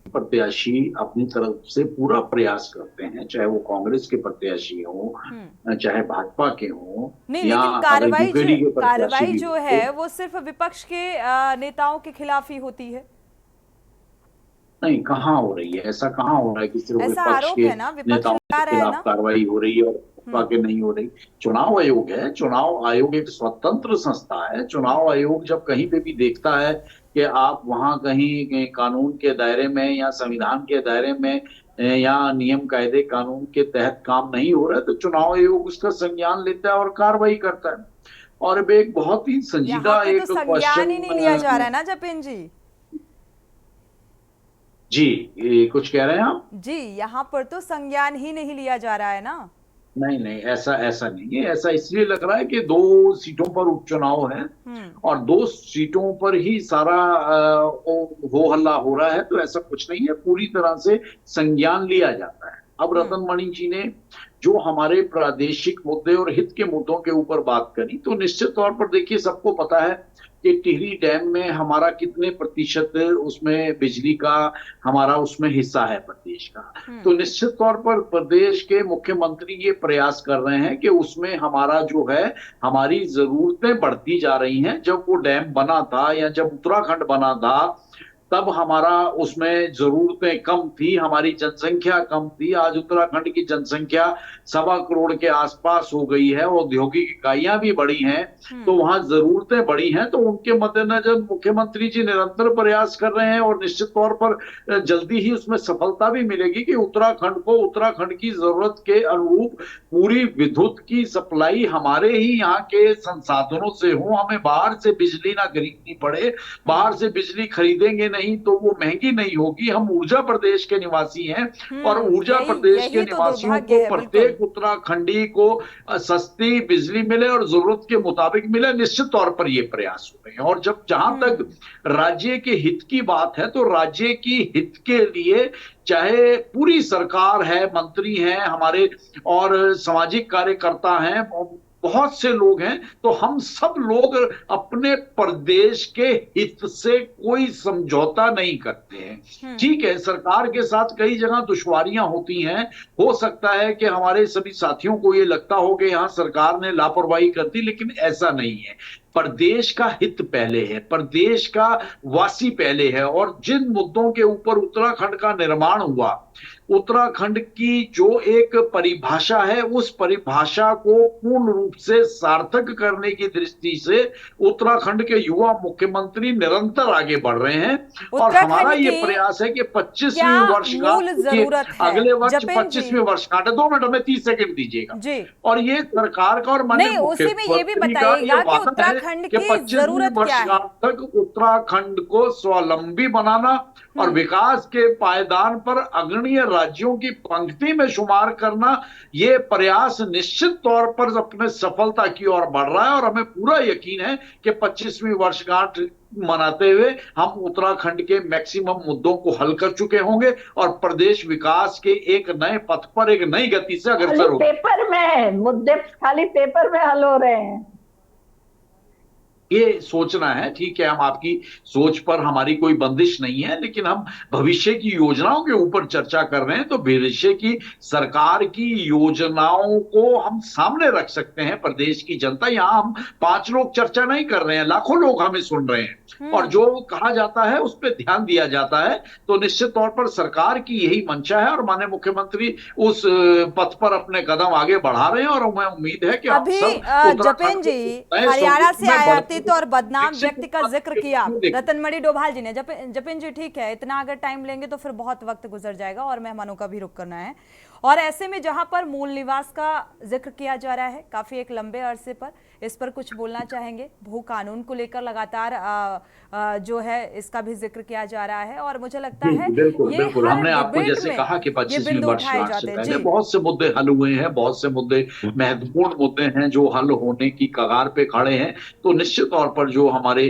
H: प्रत्याशी अपनी तरफ से पूरा प्रयास करते हैं, चाहे वो कांग्रेस के प्रत्याशी हो, चाहे भाजपा के हो,
A: या कार्रवाई जो है वो सिर्फ विपक्ष के नेताओं के खिलाफ ही होती है।
H: नहीं, कहाँ हो रही है, ऐसा कहाँ हो रहा है कि सिर्फ
A: ऐसा
H: विपक्ष
A: आरोप
H: के
A: है ना, विपक्ष
H: नेताओं
A: लगा
H: के
A: रहा है
H: खिलाफ
A: ना।
H: कार्रवाई हो रही है और बाकी नहीं हो रही। चुनाव आयोग है, चुनाव आयोग एक स्वतंत्र संस्था है। चुनाव आयोग जब कहीं पे भी देखता है कि आप वहां कहीं कानून के दायरे में या संविधान के दायरे में या नियम कायदे कानून के तहत काम नहीं हो रहा है, तो चुनाव आयोग उसका संज्ञान लेता है और कार्रवाई करता है। और अब एक बहुत ही
A: यहाँ
H: संजीदा
A: पे
H: एक
A: तो संज्ञान ही नहीं लिया जा रहा
H: क्वेश्चन।
A: है ना जतिन जी।
H: जी, ये कुछ कह रहे हैं आप?
A: जी, यहाँ पर तो संज्ञान ही नहीं लिया जा रहा है ना।
H: नहीं नहीं, ऐसा ऐसा नहीं है। ऐसा इसलिए लग रहा है कि 2 सीटों पर उपचुनाव है और 2 सीटों पर ही सारा हो हल्ला हो रहा है, तो ऐसा कुछ नहीं है। पूरी तरह से संज्ञान लिया जाता है। अब रतन मणि जी ने जो हमारे प्रादेशिक मुद्दे और हित के मुद्दों के ऊपर बात करी, तो निश्चित तौर पर देखिए, सबको पता है कि टिहरी डैम में हमारा कितने प्रतिशत उसमें बिजली का हमारा उसमें हिस्सा है प्रदेश का। तो निश्चित तौर पर प्रदेश के मुख्यमंत्री ये प्रयास कर रहे हैं कि उसमें हमारा जो है, हमारी जरूरतें बढ़ती जा रही हैं। जब वो डैम बना था या जब उत्तराखंड बना था, तब हमारा उसमें जरूरतें कम थी, हमारी जनसंख्या कम थी। आज उत्तराखंड की जनसंख्या 1.25 करोड़ के आसपास हो गई है, औद्योगिक इकाइयां भी बढ़ी हैं, तो वहां जरूरतें बढ़ी हैं। तो उनके मद्देनजर मुख्यमंत्री जी निरंतर प्रयास कर रहे हैं और निश्चित तौर पर जल्दी ही उसमें सफलता भी मिलेगी कि उत्तराखंड को उत्तराखंड की जरूरत के अनुरूप पूरी विद्युत की सप्लाई हमारे ही यहाँ के संसाधनों से हो, हमें बाहर से बिजली ना खरीदनी पड़े। बाहर से बिजली खरीदेंगे नहीं तो वो महंगी नहीं होगी। हम ऊर्जा प्रदेश के निवासी हैं और ऊर्जा प्रदेश के निवासियों को, प्रत्येक उत्तराखंडी को सस्ती बिजली मिले और जरूरत के मुताबिक मिले। निश्चित तौर पर ये प्रयास हो रहे हैं। और जब जहां तक राज्य के हित की बात है, तो राज्य की हित के लिए चाहे पूरी सरकार है, मंत्री हैं हमारे और सामाजिक कार्यकर्ता हैं, बहुत से लोग हैं, तो हम सब लोग अपने प्रदेश के हित से कोई समझौता नहीं करते हैं। ठीक है, सरकार के साथ कई जगह दुश्वारियां होती हैं। हो सकता है कि हमारे सभी साथियों को ये लगता हो कि यहां सरकार ने लापरवाही कर दी, लेकिन ऐसा नहीं है। प्रदेश का हित पहले है, प्रदेश का वासी पहले है। और जिन मुद्दों के ऊपर उत्तराखंड का निर्माण हुआ, उत्तराखंड की जो एक परिभाषा है, उस परिभाषा को पूर्ण रूप से सार्थक करने की दृष्टि से उत्तराखंड के युवा मुख्यमंत्री निरंतर आगे बढ़ रहे हैं। और हमारा ये प्रयास है कि 25वीं वर्षगांठ, अगले वर्ष 25वीं वर्षगांठ, 2 मिनट में 30 सेकंड दीजिएगा। और ये सरकार का और माननीय मुख्यमंत्री का ये वादा है कि 25वीं वर्षगांठ तक उत्तराखंड को स्वावलंबी बनाना और विकास के पायदान पर अग्रणीय राज्यों की पंक्ति में शुमार करना। ये प्रयास निश्चित तौर पर अपने सफलता की ओर बढ़ रहा है और हमें पूरा यकीन है कि 25वीं वर्षगांठ मनाते हुए हम उत्तराखंड के मैक्सिमम मुद्दों को हल कर चुके होंगे और प्रदेश विकास के एक नए पथ पर, एक नई गति से अग्रसर होगा।
I: पेपर में मुद्दे खाली पेपर में हल हो रहे हैं,
H: ये सोचना है। ठीक है, हम आपकी सोच पर, हमारी कोई बंदिश नहीं है, लेकिन हम भविष्य की योजनाओं के ऊपर चर्चा कर रहे हैं। तो भविष्य की सरकार की योजनाओं को हम सामने रख सकते हैं। प्रदेश की जनता, यहाँ हम 5 लोग चर्चा नहीं कर रहे हैं, लाखों लोग हमें सुन रहे हैं और जो कहा जाता है उस पर ध्यान दिया जाता है। तो निश्चित तौर पर सरकार की यही मंशा है और माननीय मुख्यमंत्री उस पथ पर अपने कदम आगे बढ़ा रहे हैं और हमें उम्मीद है कि
A: अभी जपेन जी हरियाणा से आयातित और बदनाम व्यक्ति का जिक्र किया रतन मणि डोभाल जी ने। जपेन जी, ठीक है, इतना अगर टाइम लेंगे तो फिर बहुत वक्त गुजर जाएगा और मेहमानों का भी रुख करना है। और ऐसे में जहां पर मूल निवास का जिक्र किया जा रहा है काफी एक लंबे अरसे पर, इस पर कुछ बोलना चाहेंगे? भू कानून को लेकर लगातार जो है इसका भी जिक्र किया जा रहा है और मुझे लगता है
H: बिल्कुल हमने आपको जैसे कहा कि 25वीं वर्षगांठ से पहले बहुत से मुद्दे हल हुए हैं, बहुत से मुद्दे महत्वपूर्ण मुद्दे हैं जो हल होने की कगार पे खड़े हैं। तो निश्चित तौर पर जो हमारे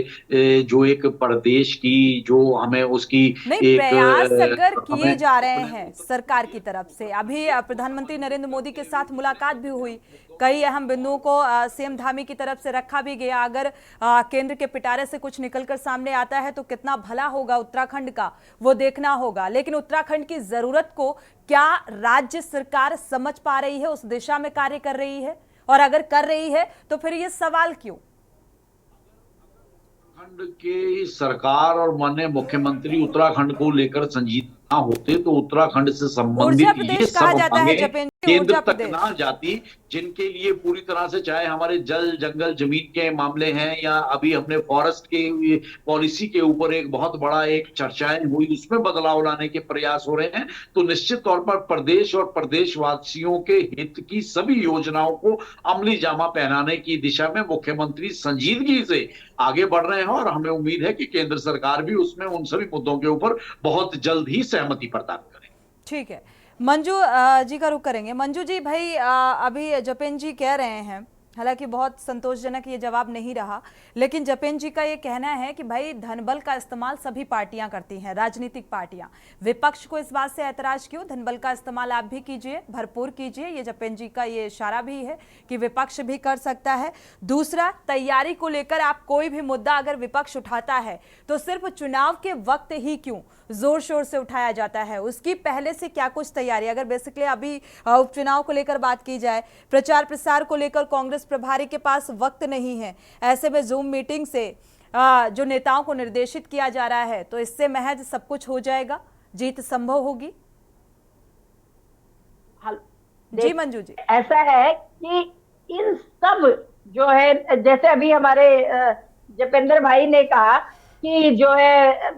H: जो एक प्रदेश की जो हमें उसकी एक
A: प्रयास अगर किए जा रहे हैं सरकार की तरफ से, अभी प्रधानमंत्री नरेंद्र मोदी के साथ मुलाकात भी हुई, कई अहम बिंदुओं को सीएम धामी की तरफ से रखा भी गया। अगर केंद्र के पिटारे से कुछ निकलकर सामने आता है तो कितना भला होगा उत्तराखंड का, वो देखना होगा। लेकिन उत्तराखंड की जरूरत को क्या राज्य सरकार समझ पा रही है, उस दिशा में कार्य कर रही है? और अगर कर रही है तो फिर ये सवाल क्यों?
H: उत्तराखंड की सरकार और माननीय मुख्यमंत्री उत्तराखंड को लेकर संजीदा ना होते तो उत्तराखंड से
A: ऊर्जा
H: संबंधित ये
A: प्रदेश कहा
H: सब
A: जाता है
H: मांगे
A: जपेंद्र जी,
H: केंद्र
A: ऊर्जा
H: तक
A: प्रदेश।
H: ना जाती, जिनके लिए पूरी तरह से चाहे हमारे जल जंगल जमीन के मामले हैं या अभी हमने फॉरेस्ट के पॉलिसी के ऊपर एक बहुत बड़ा एक चर्चाएं हुई, उसमें बदलाव लाने के प्रयास हो रहे हैं, तो निश्चित तौर पर प्रदेश और प्रदेशवासियों के हित की सभी योजनाओं को अमली जामा पहनाने की दिशा में मुख्यमंत्री संजीदगी से आगे बढ़ रहे हैं और हमें उम्मीद है कि केंद्र सरकार भी उसमें उन सभी मुद्दों के ऊपर बहुत जल्द ही सहमति प्रदान करेगी।
A: ठीक है, मंजू जी का रुख करेंगे। मंजू जी, भाई अभी जपेंद्र जी कह रहे हैं, हालांकि बहुत संतोषजनक ये जवाब नहीं रहा, लेकिन जपेंद्र जी का ये कहना है कि भाई धनबल का इस्तेमाल सभी पार्टियां करती हैं, राजनीतिक पार्टियां। विपक्ष को इस बात से ऐतराज क्यों? धनबल का इस्तेमाल आप भी कीजिए, भरपूर कीजिए। ये जपेंद्र जी का ये इशारा भी है कि विपक्ष भी कर सकता है। दूसरा, तैयारी को लेकर आप कोई भी मुद्दा अगर विपक्ष उठाता है तो सिर्फ चुनाव के वक्त ही क्यों जोर शोर से उठाया जाता है, उसकी पहले से क्या कुछ तैयारी? अगर बेसिकली अभी उपचुनाव को लेकर बात की जाए, प्रचार प्रसार को लेकर कांग्रेस प्रभारी के पास वक्त नहीं है, ऐसे में जूम मीटिंग से जो नेताओं को निर्देशित किया जा रहा है, तो इससे महज सब कुछ हो जाएगा, जीत संभव होगी? जी मंजू जी,
I: ऐसा है कि इन सब जो है, जैसे अभी हमारे जपेंद्र भाई ने कहा कि जो है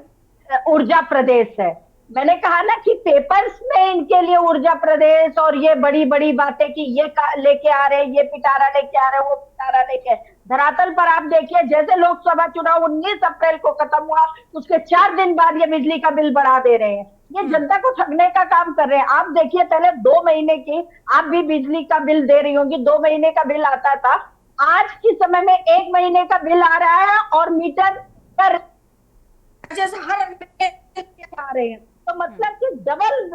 I: ऊर्जा प्रदेश है, मैंने कहा ना कि पेपर्स में इनके लिए ऊर्जा प्रदेश और ये बड़ी बड़ी बातें कि ये लेके आ रहे, ये पिटारा लेके आ रहे, वो पिटारा लेके, धरातल पर आप देखिए जैसे लोकसभा चुनाव 19 अप्रैल को खत्म हुआ, उसके 4 दिन बाद ये बिजली का बिल बढ़ा दे रहे हैं। ये जनता को ठगने का काम कर रहे हैं। आप देखिए पहले 2 महीने की आप भी बिजली का बिल दे रही होंगी, 2 महीने का बिल आता था, आज के समय में 1 महीने का बिल आ रहा है और मीटर पर आ रहे हैं, तो मतलब कि डबल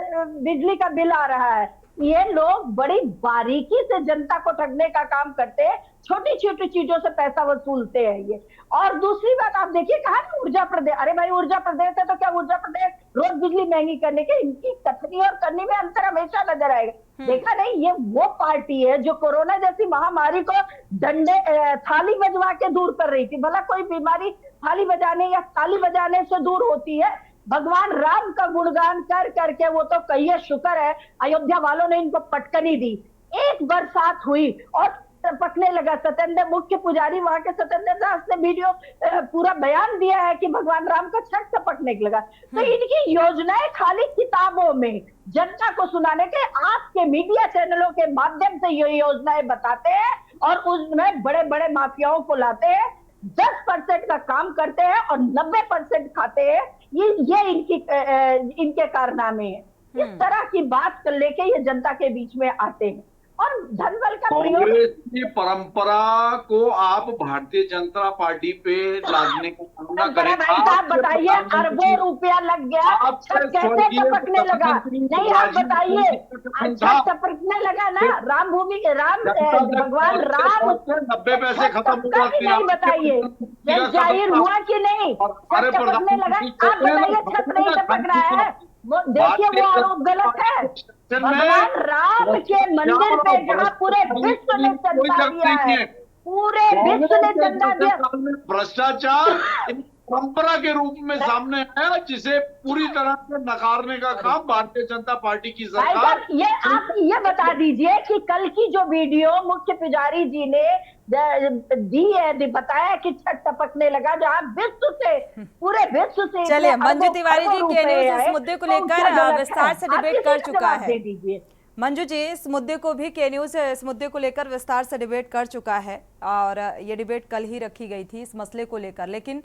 I: बिजली का बिल आ रहा है। ये लोग बड़ी बारीकी से जनता को ठगने का काम करते हैं, छोटी छोटी चीजों से पैसा वसूलते हैं ये। और दूसरी बात आप देखिए, कहा ना ऊर्जा प्रदेश, अरे भाई ऊर्जा प्रदेश है तो क्या ऊर्जा प्रदेश रोज बिजली महंगी करने के, इनकी कथनी और करनी में अंतर हमेशा नजर आएगा। देखा नहीं, ये वो पार्टी है जो कोरोना जैसी महामारी को डंडे थाली बजवा के दूर कर रही थी। भला कोई बीमारी थाली बजाने या ताली बजाने से दूर होती है? भगवान राम का गुणगान कर करके वो तो कहिए शुक्र है अयोध्या वालों ने इनको पटकनी दी। एक बरसात हुई और टपकने लगा। सत्येंद्र मुख्य पुजारी वहां के सत्येंद्र दास ने वीडियो पूरा बयान दिया है कि भगवान राम का छठ टपकने लगा। तो इनकी योजनाएं खाली किताबों में जनता को सुनाने के, आपके मीडिया चैनलों के माध्यम से ये योजनाएं बताते हैं और उसमें बड़े बड़े माफियाओं को लाते हैं, 10% का काम करते हैं और 90% खाते हैं। ये इनके कारनामे हैं। इस तरह की बात कर लेके ये जनता के बीच में आते हैं और धनबल का प्रयोग।
H: कांग्रेस की परंपरा को आप भारतीय जनता पार्टी पे लादने का सामना करें।
I: आप बताइए, अरबों रुपया लग गया, कैसे टपकने लगा? नहीं आप बताइए, अच्छा टपकने लगा ना? राम भूमि, राम भगवान राम
H: 90 पैसे खत्म हुआ,
I: नहीं बताइए, जब जाहिर हुआ कि नहीं टपकने लगा? आप बताइए, छत नहीं टपक रहा है? वो देखिए, वो आरोप गलत है। भगवान राम के मंदिर पे जहाँ पूरे विश्व ने चंदा दिया है, पूरे विश्व ने चंदा दिया,
H: भ्रष्टाचार परंपरा के रूप में सामने आया, जिसे पूरी तरह से नकारने का काम भारतीय जनता पार्टी की सरकार।
I: ये आप ये बता दीजिए कि कल की जो वीडियो मुख्य पुजारी जी ने दी है, बताया कि छठ टपकने लगा, जहाँ विश्व से, पूरे विश्व से।
A: चलिए, मंजू तिवारी जी के न्यूज़ इस मुद्दे को लेकर विस्तार से डिबेट कर चुका है। मंजू जी, इस मुद्दे को भी के न्यूज़ इस मुद्दे को लेकर विस्तार से डिबेट कर चुका है और ये डिबेट कल ही रखी गई थी इस मसले को लेकर, लेकिन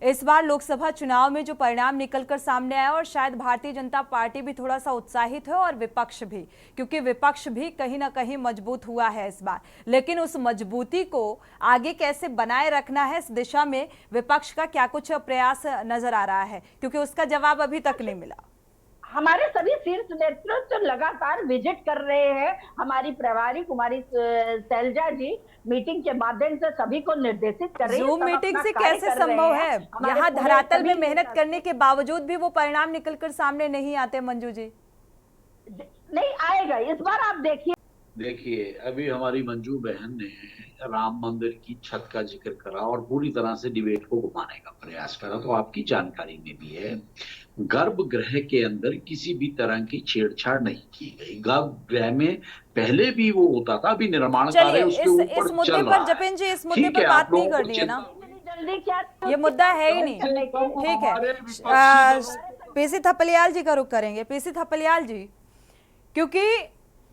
A: इस बार लोकसभा चुनाव में जो परिणाम निकलकर सामने आया और शायद भारतीय जनता पार्टी भी थोड़ा सा उत्साहित है और विपक्ष भी, क्योंकि विपक्ष भी कहीं ना कहीं मजबूत हुआ है इस बार। लेकिन उस मजबूती को आगे कैसे बनाए रखना है, इस दिशा में विपक्ष का क्या कुछ प्रयास नजर आ रहा है, क्योंकि उसका जवाब अभी तक नहीं मिला।
I: हमारे सभी शीर्ष नेतृत्व लगातार विजिट कर रहे हैं। हमारी प्रभारी कुमारी शैलजा जी मीटिंग के माध्यम से सभी को निर्देशित कर रही है।
A: जूम मीटिंग से कैसे संभव है? यहाँ धरातल में मेहनत करने के बावजूद भी वो परिणाम निकलकर सामने नहीं आते। मंजू जी,
I: नहीं आएगा इस बार, आप देखिए
H: देखिए, अभी हमारी मंजू बहन ने राम मंदिर की छत का जिक्र करा और पूरी तरह से डिबेट को घुमाने का प्रयास करा, तो आपकी जानकारी में भी है गर्भगृह के अंदर किसी भी तरह की छेड़छाड़ नहीं की गई। गर्भगृह में पहले भी वो होता था, अभी निर्माण कार्य
A: चलिए
H: उसके ऊपर
A: इस मुद्दे
H: चल
A: पर
H: रहा है।
A: जपेन जी, इस मुद्दे
H: ठीक
A: पर
H: है,
A: बात
H: आप
A: नहीं
H: लोगों को
A: करनी है ना,
I: जल्दी क्या
A: ये मुद्दा है ही नहीं। ठीक है, पीसी थपलियाल जी का रुख करेंगे। पीसी थपलियाल जी, क्योंकि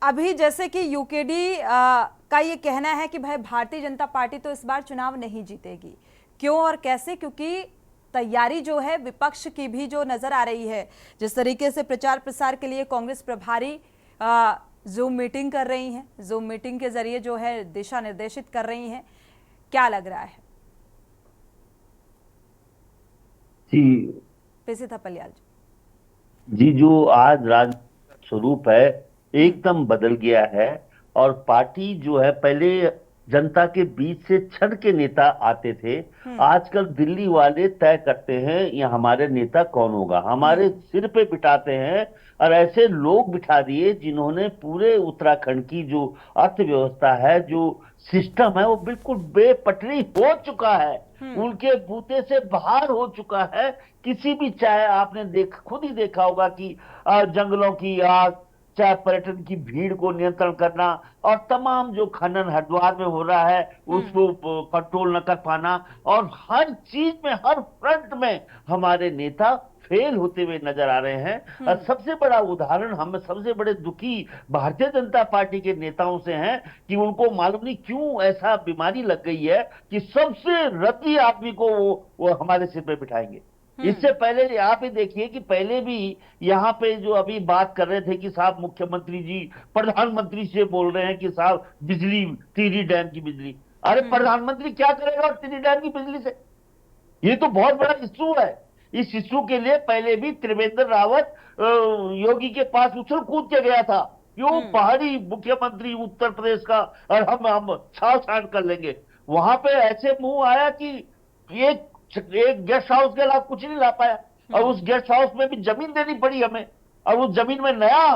A: अभी जैसे कि यूकेडी का ये कहना है कि भाई भारतीय जनता पार्टी तो इस बार चुनाव नहीं जीतेगी, क्यों और कैसे? क्योंकि तैयारी जो है विपक्ष की भी जो नजर आ रही है, जिस तरीके से प्रचार प्रसार के लिए कांग्रेस प्रभारी जूम मीटिंग कर रही हैं, जूम मीटिंग के जरिए जो है दिशा निर्देशित कर रही हैं, क्या लग रहा है?
J: जी
A: पीसी थपलियाल
J: जी, जो आज राज स्वरूप है एकदम बदल गया है। और पार्टी जो है, पहले जनता के बीच से छड़ के नेता आते थे, आजकल दिल्ली वाले तय करते हैं ये हमारे नेता कौन होगा, हमारे सिर पे बिठाते हैं। और ऐसे लोग बिठा दिए जिन्होंने पूरे उत्तराखंड की जो अर्थव्यवस्था है, जो सिस्टम है, वो बिल्कुल बेपटरी हो चुका है, उनके बूते से बाहर हो चुका है। किसी भी, चाहे आपने खुद ही देखा होगा कि जंगलों की आग, चाहे पर्यटन की भीड़ को नियंत्रण करना, और तमाम जो खनन हरिद्वार में हो रहा है उसको कंट्रोल न कर पाना, और हर चीज में, हर फ्रंट में हमारे नेता फेल होते हुए नजर आ रहे हैं। और सबसे बड़ा उदाहरण, हम सबसे बड़े दुखी भारतीय जनता पार्टी के नेताओं से हैं कि उनको मालूम नहीं क्यों ऐसा बीमारी लग गई है कि सबसे रद्दी आदमी को वो हमारे सिर पे बिठाएंगे। इससे पहले आप ही देखिए कि पहले भी यहाँ पे जो अभी बात कर रहे थे कि साहब मुख्यमंत्री जी प्रधानमंत्री से बोल रहे हैं कि साहब बिजली, टिहरी डैम की बिजली, अरे प्रधानमंत्री क्या करेगा टिहरी डैम की बिजली से? ये तो बहुत बड़ा इश्यू है। इस इश्यू के लिए पहले भी त्रिवेंद्र रावत योगी के पास उछल कूद के गया था, क्यों? पहाड़ी मुख्यमंत्री उत्तर प्रदेश का, और हम छाव छान कर लेंगे। वहां पे ऐसे मुंह आया कि एक गेस्ट हाउस के अलावा कुछ नहीं ला पाया, और उस गेस्ट हाउस में भी जमीन देनी पड़ी हमें, और उस जमीन में नया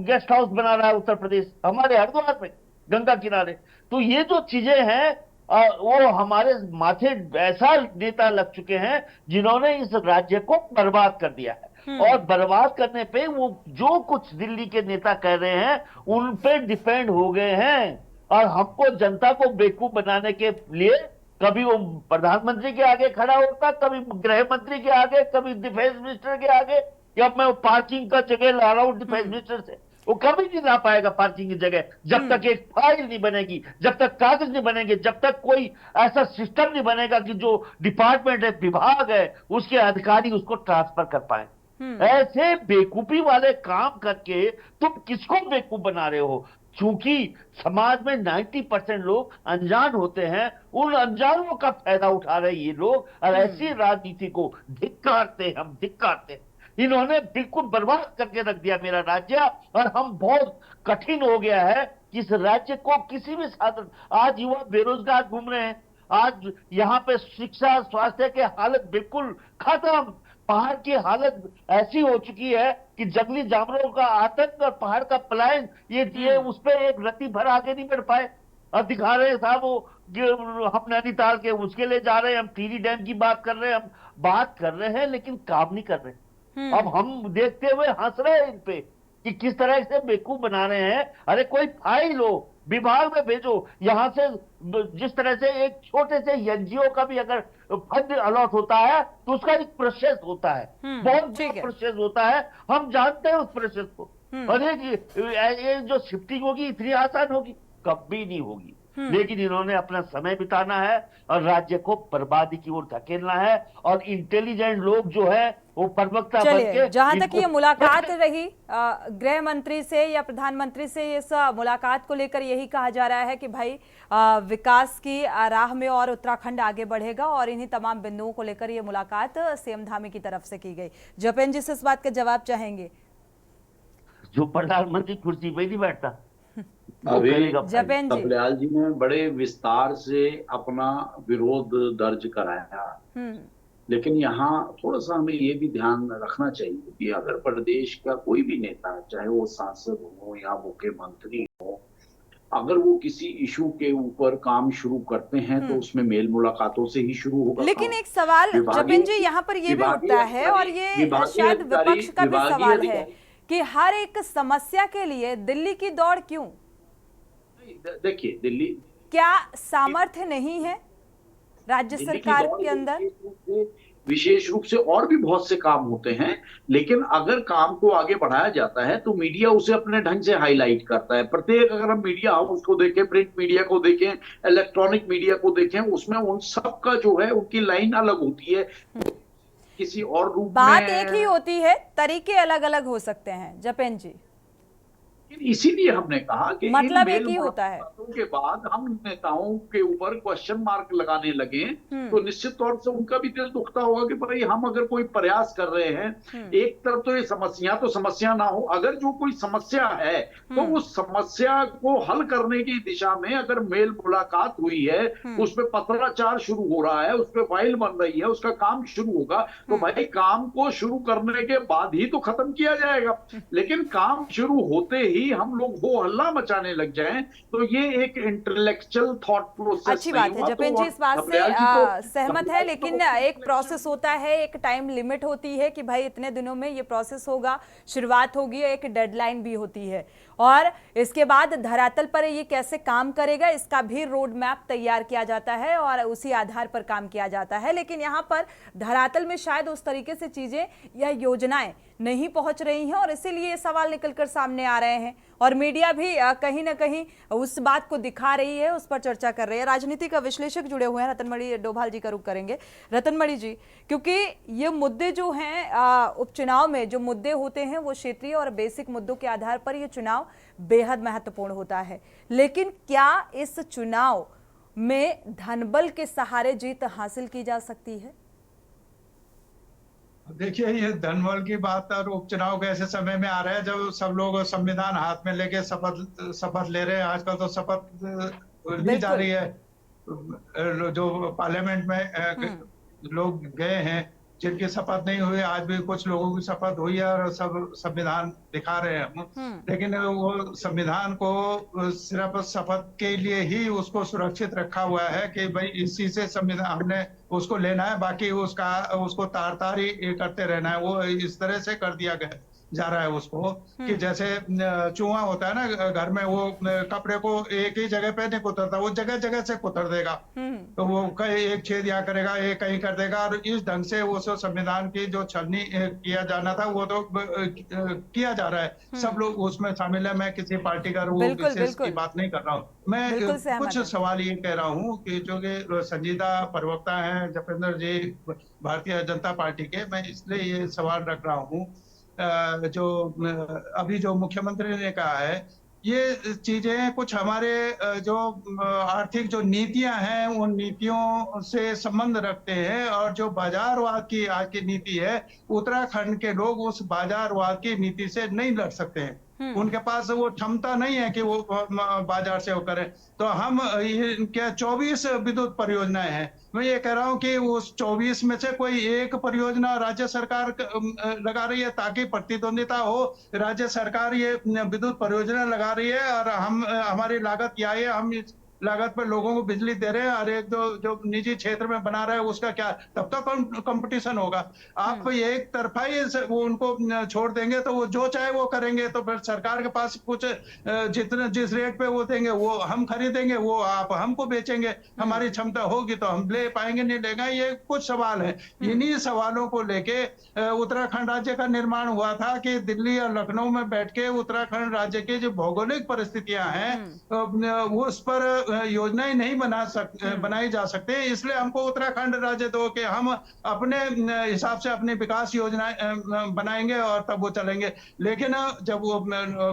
J: गेस्ट हाउस बना रहा है उत्तर प्रदेश, हमारे हरिद्वार में गंगा किनारे। तो ये जो चीजें हैं वो हमारे माथे ऐसा नेता लग चुके हैं जिन्होंने इस राज्य को बर्बाद कर दिया है। और बर्बाद करने पे वो जो कुछ दिल्ली के नेता कह रहे हैं उन पे डिपेंड हो गए हैं, और हमको, जनता को बेवकूफ बनाने के लिए कभी वो प्रधानमंत्री के आगे खड़ा होता, कभी गृह मंत्री के आगे, कभी डिफेंस मिनिस्टर के आगे, या मैं पार्किंग का जगह ला रहा हूं डिफेंस मिनिस्टर से। वो कभी नहीं ला पाएगा पार्किंग की जगह, जब तक एक फाइल नहीं बनेगी, जब तक कागज नहीं बनेंगे, जब तक कोई ऐसा सिस्टम नहीं बनेगा कि जो डिपार्टमेंट है, विभाग है, उसके अधिकारी उसको ट्रांसफर कर पाए। ऐसे बेवकूफी वाले काम करके तुम किसको बेवकूफ बना रहे हो? चूंकि समाज में 90% लोग अनजान होते हैं, उन अनजानों का फायदा उठा रहे ये लोग, और ऐसी राजनीति को धिक्कारते हैं, हम धिक्कारते हैं। इन्होंने बिल्कुल बर्बाद करके रख दिया मेरा राज्य, और हम बहुत कठिन हो गया है कि इस राज्य को किसी भी साधन, आज युवा बेरोजगार घूम रहे हैं, आज यहाँ पे शिक्षा स्वास्थ्य के हालत बिल्कुल खत्म, पहाड़ की हालत ऐसी हो चुकी है कि जंगली जानवरों का आतंक और पहाड़ का पलायन, ये उस पर एक रत्ती भर आगे नहीं बढ़ पाए। अब दिखा रहे साहब वो हम नैनीताल के उसके लिए जा रहे हैं, हम टिहरी डैम की बात कर रहे हैं, हम बात कर रहे हैं लेकिन काम नहीं कर रहे। अब हम देखते हुए हंस रहे हैं इन पे कि किस तरह से बेवकूफ बना रहे हैं। अरे कोई फाइल हो, विभाग में भेजो, यहां से जिस तरह से एक छोटे से एनजीओ का भी अगर फंड अलॉट होता है तो उसका एक प्रोसेस होता है, बहुत बड़ा प्रोसेस होता है, हम जानते हैं उस प्रोसेस को। और ये जो शिफ्टिंग होगी इतनी आसान होगी? कभी नहीं होगी। लेकिन इन्होंने अपना समय बिताना है और राज्य को बर्बादी की ओर धकेलना है, और इंटेलिजेंट लोग जो है वो प्रवक्ता बनके,
A: जहां तक ये मुलाकात रही गृह मंत्री से या प्रधानमंत्री से, इस मुलाकात को लेकर यही कहा जा रहा है कि भाई विकास की राह में और उत्तराखंड आगे बढ़ेगा, और इन्हीं तमाम बिंदुओं को लेकर ये मुलाकात सीएम धामी की तरफ से की गई। जपेन जी से इस बात का जवाब चाहेंगे?
J: जो प्रधानमंत्री कुर्सी पे नहीं बैठता,
H: अभी
A: जपेन जी,
H: थपलियाल जी ने बड़े विस्तार से अपना विरोध दर्ज कराया। लेकिन यहाँ थोड़ा सा हमें ये भी ध्यान रखना चाहिए कि अगर प्रदेश का कोई भी नेता, चाहे वो सांसद हो या मुख्यमंत्री हो, अगर वो किसी इशू के ऊपर काम शुरू करते हैं तो उसमें मेल मुलाकातों से ही शुरू होगा।
A: लेकिन एक सवाल जतिन जी यहाँ पर ये भी उठता है, और ये शायद विपक्ष का भी सवाल है कि हर एक समस्या के लिए दिल्ली की दौड़ क्यों?
H: देखिए, दिल्ली
A: क्या सामर्थ्य नहीं है राज्य सरकार के अंदर?
H: विशेष रूप से और भी बहुत से काम होते हैं, लेकिन अगर काम को आगे बढ़ाया जाता है तो मीडिया उसे अपने ढंग से हाईलाइट करता है। प्रत्येक, अगर हम मीडिया हाउस को देखें, प्रिंट मीडिया को देखें, इलेक्ट्रॉनिक मीडिया को देखें, उसमें उन सब का जो है उनकी लाइन अलग होती है, किसी और रूप में
A: बात एक ही होती है, तरीके अलग अलग हो सकते हैं जपेन जी।
H: इसीलिए हमने कहा कि
A: मतलब एक ही होता है।
H: के बाद हम नेताओं के ऊपर क्वेश्चन मार्क लगाने लगे तो निश्चित तौर से उनका भी दिल दुखता होगा कि भाई हम अगर कोई प्रयास कर रहे हैं, एक तरफ तो ये समस्या ना हो, अगर जो कोई समस्या है तो उस समस्या को हल करने की दिशा में अगर मेल मुलाकात हुई है, उस पर पत्राचार शुरू हो रहा है, उस पर फाइल बन रही है, उसका काम शुरू होगा, तो भाई काम को शुरू करने के बाद ही तो खत्म किया जाएगा। लेकिन काम शुरू होते ही हम लोग वो हल्ला मचाने लग जाएं तो ये एक इंटेलेक्चुअल थॉट प्रोसेस।
A: अच्छी बात है, जपेन जी इस बात से सहमत है, लेकिन एक प्रोसेस होता है, एक टाइम लिमिट होती है कि भाई इतने दिनों में ये प्रोसेस होगा, शुरुआत होगी, एक डेडलाइन भी होती है, और इसके बाद धरातल पर ये कैसे काम करेगा इसका भी रोड मैप तैयार किया जाता है और उसी आधार पर काम किया जाता है। लेकिन यहाँ पर धरातल में शायद उस तरीके से चीजें या योजनाएं नहीं पहुंच रही हैं, और इसीलिए ये सवाल निकलकर सामने आ रहे हैं, और मीडिया भी कहीं ना कहीं उस बात को दिखा रही है, उस पर चर्चा कर रही है। राजनीति का विश्लेषक जुड़े हुए हैं, रतनमणि डोभाल जी का रुख करेंगे। रतनमणि जी, क्योंकि ये मुद्दे जो हैं उपचुनाव में जो मुद्दे होते हैं वो क्षेत्रीय और बेसिक मुद्दों के आधार पर ये चुनाव बेहद महत्वपूर्ण होता है, लेकिन क्या इस चुनाव में धनबल के सहारे जीत हासिल की जा सकती है?
K: देखिए, ये धनबल की बात और उपचुनाव के ऐसे समय में आ रहे हैं जब सब लोग संविधान हाथ में लेके शपथ ले रहे हैं। आजकल तो शपथ ली जा रही है, जो पार्लियामेंट में लोग गए हैं जिनकी शपथ नहीं हुई, आज भी कुछ लोगों की शपथ हुई है और सब संविधान दिखा रहे हैं, लेकिन वो संविधान को सिर्फ शपथ के लिए ही उसको सुरक्षित रखा हुआ है कि भाई इसी से संविधान हमने उसको लेना है, बाकी उसको तार ही करते रहना है। वो इस तरह से कर दिया गया जा रहा है उसको कि जैसे चूहा होता है ना घर में, वो कपड़े को एक ही जगह पे नहीं कुतरता, वो जगह जगह से कुतर देगा, तो वो कहीं एक छेद यहाँ करेगा, एक कहीं कर देगा, और इस ढंग से वो संविधान की जो छलनी किया जाना था वो तो किया जा रहा है। सब लोग उसमें शामिल है, मैं किसी पार्टी का रूल विशेष की बात नहीं कर रहा हूँ। मैं कुछ सवाल ये कह रहा हूँ कि जो कि संजीदा प्रवक्ता है जपेंद्र जी भारतीय जनता पार्टी के, मैं इसलिए ये सवाल रख रहा हूँ, जो अभी जो मुख्यमंत्री ने कहा है, ये चीजें कुछ हमारे जो आर्थिक जो नीतियां हैं उन नीतियों से संबंध रखते हैं, और जो बाजारवाद की आज की नीति है, उत्तराखंड के लोग उस बाजारवाद की नीति से नहीं लड़ सकते हैं, उनके पास वो क्षमता नहीं है कि वो बाजार से वो करें। तो हम क्या 24 विद्युत परियोजनाएं हैं, मैं ये कह रहा हूँ कि उस 24 में से कोई एक परियोजना राज्य सरकार लगा रही है ताकि प्रतिद्वंदिता हो, राज्य सरकार ये विद्युत परियोजना लगा रही है और हमारी लागत क्या है, हम इस लागत पर लोगों को बिजली दे रहे हैं, और एक जो निजी क्षेत्र में बना रहा है उसका क्या, तब तक कंपटीशन होगा। आप एक तरफा ही वो उनको छोड़ देंगे तो वो जो चाहे वो करेंगे, तो फिर सरकार के पास कुछ जिस रेट पे वो देंगे वो हम खरीदेंगे, वो आप हमको बेचेंगे, हमारी क्षमता होगी तो हम ले पाएंगे, नहीं लेगा। ये कुछ सवाल है, इन्हीं सवालों को लेके उत्तराखंड राज्य का निर्माण हुआ था कि दिल्ली और लखनऊ में बैठ के उत्तराखंड राज्य की जो भौगोलिक परिस्थितियां हैं उस पर योजनाएं नहीं बनाई जा सकते, इसलिए हमको उत्तराखंड राज्य दो कि हम अपने हिसाब से अपनी विकास योजनाएं बनाएंगे और तब वो चलेंगे। लेकिन जब वो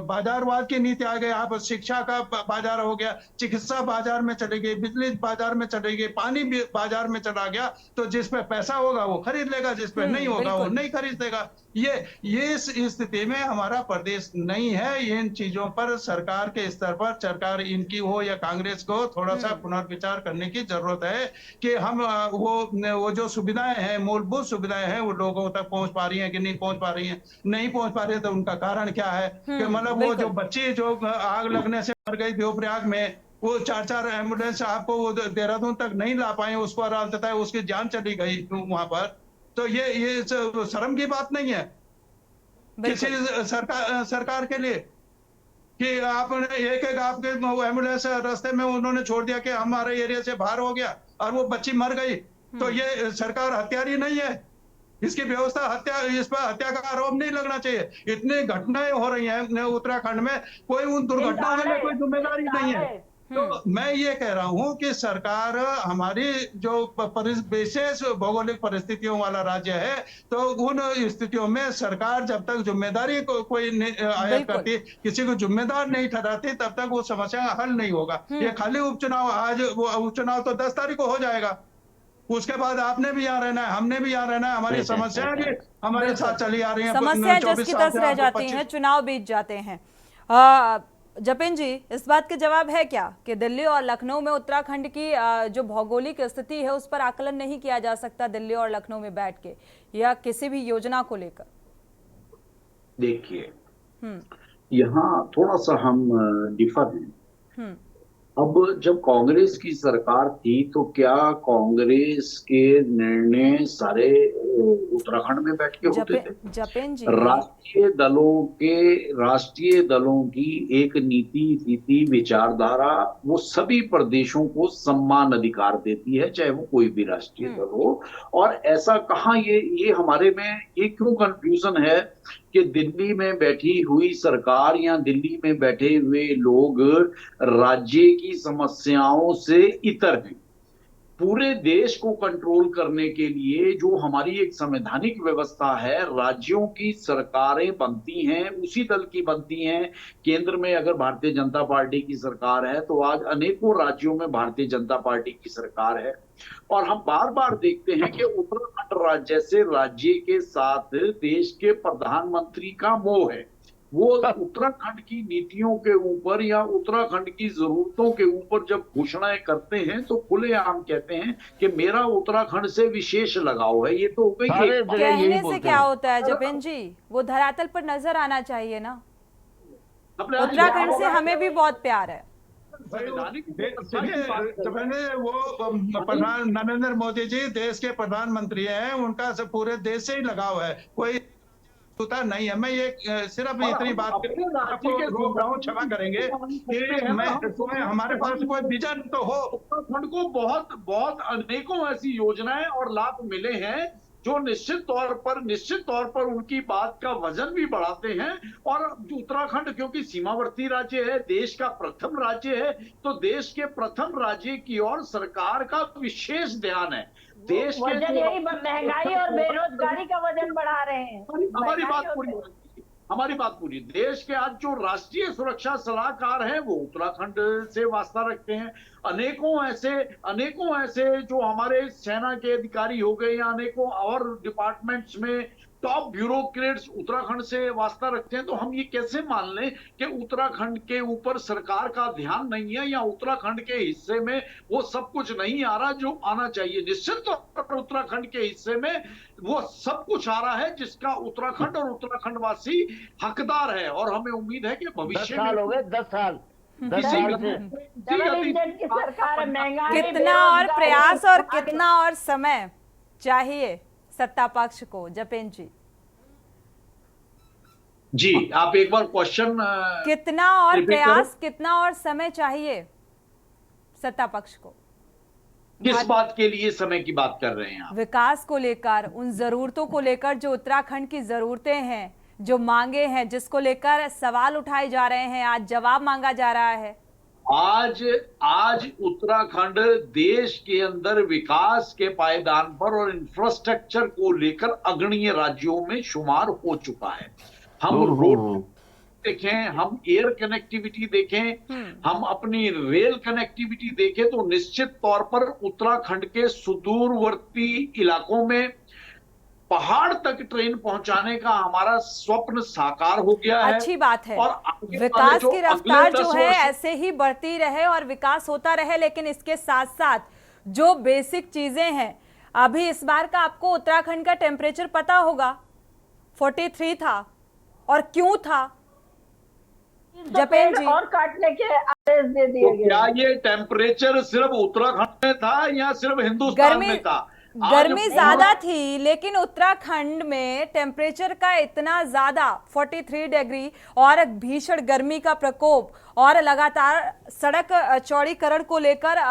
K: बाजारवाद की नीति आ गई, आप शिक्षा का बाजार हो गया, चिकित्सा बाजार में चली गई, बिजली बाजार में चली गई, पानी भी बाजार में चला गया, तो जिस पे पैसा होगा वो खरीद लेगा, जिस पे नहीं होगा वो नहीं खरीदेगा। ये इस स्थिति में हमारा प्रदेश नहीं है। इन चीजों पर सरकार के स्तर पर, सरकार इनकी हो या कांग्रेस को थोड़ा सा पुनर्विचार करने की जरूरत है कि हम वो जो सुविधाएं हैं, मूलभूत सुविधाएं हैं, वो लोगों तक पहुंच पा रही हैं कि नहीं पहुंच पा रही हैं। नहीं पहुंच पा रही है तो उनका कारण क्या है कि मतलब वो जो बच्ची जो आग लगने से मर गई देवप्रयाग में, वो 4-4 एम्बुलेंस आपको वो देहरादून तक नहीं ला पाए, उसको अंततः है उसकी जान चली गई वहां पर। तो ये शर्म की बात नहीं है किसी सरकार के लिए कि आपने एक आपके एम्बुलेंस रास्ते में उन्होंने छोड़ दिया कि हमारे एरिया से बाहर हो गया और वो बच्ची मर गई। तो ये सरकार हत्यारी नहीं है, इसकी व्यवस्था हत्या, इस पर हत्या का आरोप नहीं लगना चाहिए। इतनी घटनाएं हो रही हैं उत्तराखंड में, कोई उन दुर्घटनाओं में कोई जिम्मेदारी नहीं है। तो मैं ये कह रहा हूं कि सरकार, हमारी जो विशेष भौगोलिक परिस्थितियों वाला राज्य है, तो उन स्थितियों में सरकार जब तक जिम्मेदारी को कोई आयत करती, किसी को जिम्मेदार नहीं ठहराती, तब तक वो समस्या हल नहीं होगा। ये खाली उपचुनाव, आज वो उपचुनाव तो 10 तारीख को हो जाएगा, उसके बाद आपने भी यहाँ रहना है, हमने भी यहाँ रहना है, हमारी समस्याएं भी हमारे साथ चली आ रही हैं,
A: समस्याएं जस की तस रह जाती हैं, चुनाव बीत जाते हैं। जपेन जी, इस बात के जवाब है क्या कि दिल्ली और लखनऊ में उत्तराखंड की जो भौगोलिक स्थिति है उस पर आकलन नहीं किया जा सकता दिल्ली और लखनऊ में बैठ के, या किसी भी योजना को लेकर?
H: देखिए, यहाँ थोड़ा सा हम डिफर हैं। अब जब कांग्रेस की सरकार थी तो क्या कांग्रेस के निर्णय सारे उत्तराखंड में बैठ के होते थे?
A: जपेन जी,
H: राष्ट्रीय दलों की एक नीति, स्थिति, विचारधारा वो सभी प्रदेशों को समान अधिकार देती है, चाहे वो कोई भी राष्ट्रीय दल हो। और ऐसा कहाँ ये हमारे में ये क्यों कंफ्यूजन है कि दिल्ली में बैठी हुई सरकार या दिल्ली में बैठे हुए लोग राज्य की समस्याओं से इतर हैं। पूरे देश को कंट्रोल करने के लिए जो हमारी एक संवैधानिक व्यवस्था है, राज्यों की सरकारें बनती हैं, उसी दल की बनती हैं। केंद्र में अगर भारतीय जनता पार्टी की सरकार है तो आज अनेकों राज्यों में भारतीय जनता पार्टी की सरकार है। और हम बार बार देखते हैं कि उत्तराखंड जैसे राज्य के साथ देश के प्रधानमंत्री का मोह है। वो उत्तराखंड की नीतियों के ऊपर या उत्तराखंड की जरूरतों के ऊपर जब घोषणाएं करते हैं तो खुलेआम कहते हैं कि मेरा उत्तराखंड से विशेष लगाव है। ये तो हो गई,
A: कहने से क्या होता है जपेन जी, वो धरातल पर नजर आना चाहिए ना। उत्तराखंड से हमें भी बहुत प्यार है।
K: वो प्रधान नरेंद्र मोदी जी देश के प्रधानमंत्री हैं, उनका पूरे देश से ही लगाव है, कोई नहीं है। मैं ये सिर्फ इतनी बात आपको रोक रहा हूँ, क्षमा करेंगे कि हमारे पास कोई विजन तो हो।
H: उत्तराखंड को बहुत अनेकों ऐसी योजनाएं और लाभ मिले हैं जो निश्चित तौर पर उनकी बात का वजन भी बढ़ाते हैं। और उत्तराखंड क्योंकि सीमावर्ती राज्य है, देश का प्रथम राज्य है, तो देश के प्रथम राज्य की ओर सरकार का विशेष ध्यान है। देश के
I: वजन यही महंगाई और बेरोजगारी का वजन बढ़ा रहे हैं।
H: हमारी बात पूरी। देश के आज जो राष्ट्रीय सुरक्षा सलाहकार हैं वो उत्तराखंड से वास्ता रखते हैं। अनेकों ऐसे जो हमारे सेना के अधिकारी हो गए या अनेकों और डिपार्टमेंट्स में टॉप ब्यूरोक्रेट्स उत्तराखंड से वास्ता रखते हैं। तो हम ये कैसे मान लें कि उत्तराखंड के ऊपर सरकार का ध्यान नहीं है या उत्तराखंड के हिस्से में वो सब कुछ नहीं आ रहा जो आना चाहिए। निश्चित तौर पर उत्तराखंड के हिस्से में वो सब कुछ आ रहा है जिसका उत्तराखंड और उत्तराखंडवासी हकदार है। और हमें उम्मीद है कि भविष्य में
J: 10 साल
A: कितना और प्रयास और कितना और समय चाहिए सत्ता पक्ष को? जपेन
H: जी, आप एक बार क्वेश्चन,
A: कितना और प्रयास, कितना और समय चाहिए सत्ता पक्ष को?
H: किस बात के लिए समय की बात कर रहे हैं आप?
A: विकास को लेकर, उन जरूरतों को लेकर जो उत्तराखंड की जरूरतें हैं, जो मांगे हैं, जिसको लेकर सवाल उठाए जा रहे हैं, आज जवाब मांगा जा रहा है।
H: आज उत्तराखंड देश के अंदर विकास के पायदान पर और इंफ्रास्ट्रक्चर को लेकर अग्रणीय राज्यों में शुमार हो चुका है। हम रोड देखें, हम एयर कनेक्टिविटी देखें, हम अपनी रेल कनेक्टिविटी देखें तो निश्चित तौर पर उत्तराखंड के सुदूरवर्ती इलाकों में पहाड़ तक ट्रेन पहुंचाने का हमारा स्वप्न साकार हो गया है।
A: अच्छी बात है,
H: और आगे वाले
A: विकास
H: जो
A: की
H: अगले
A: रफ्तार
H: 10
A: जो है
H: वर्ष
A: ऐसे ही बढ़ती रहे और विकास होता रहे, लेकिन इसके साथ साथ जो बेसिक चीजें हैं, अभी इस बार का आपको उत्तराखंड का टेम्परेचर पता होगा, 43 था। और क्यों था? जपेन जी,
I: और काटने के आदेश दे दिए
H: तो
I: गए।
H: क्या ये टेम्परेचर सिर्फ उत्तराखंड में था या सिर्फ हिंदुस्तान में था?
A: गर्मी ज्यादा थी, लेकिन उत्तराखंड में टेम्परेचर का इतना ज्यादा 43 डिग्री और भीषण गर्मी का प्रकोप और लगातार सड़क चौड़ीकरण को लेकर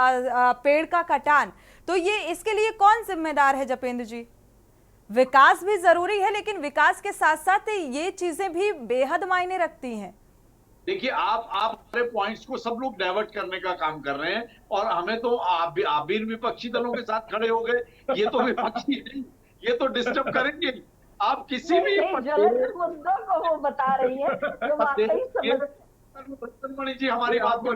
A: पेड़ का कटान, तो ये इसके लिए कौन जिम्मेदार है जपेंद्र जी? विकास भी जरूरी है, लेकिन विकास के साथ साथ ये चीजें भी बेहद मायने रखती हैं।
H: देखिए, आप हमारे पॉइंट्स को सब लोग डाइवर्ट करने का काम कर रहे हैं, और हमें तो आप भी विपक्षी दलों के साथ खड़े हो गए। ये तो विपक्षी नहीं, ये तो डिस्टर्ब करेंगे। आप किसी भी
I: ज्वलंत मुद्दों को वो बता रही है जो वाकई समझ।
H: मणि जी, हमारी बात को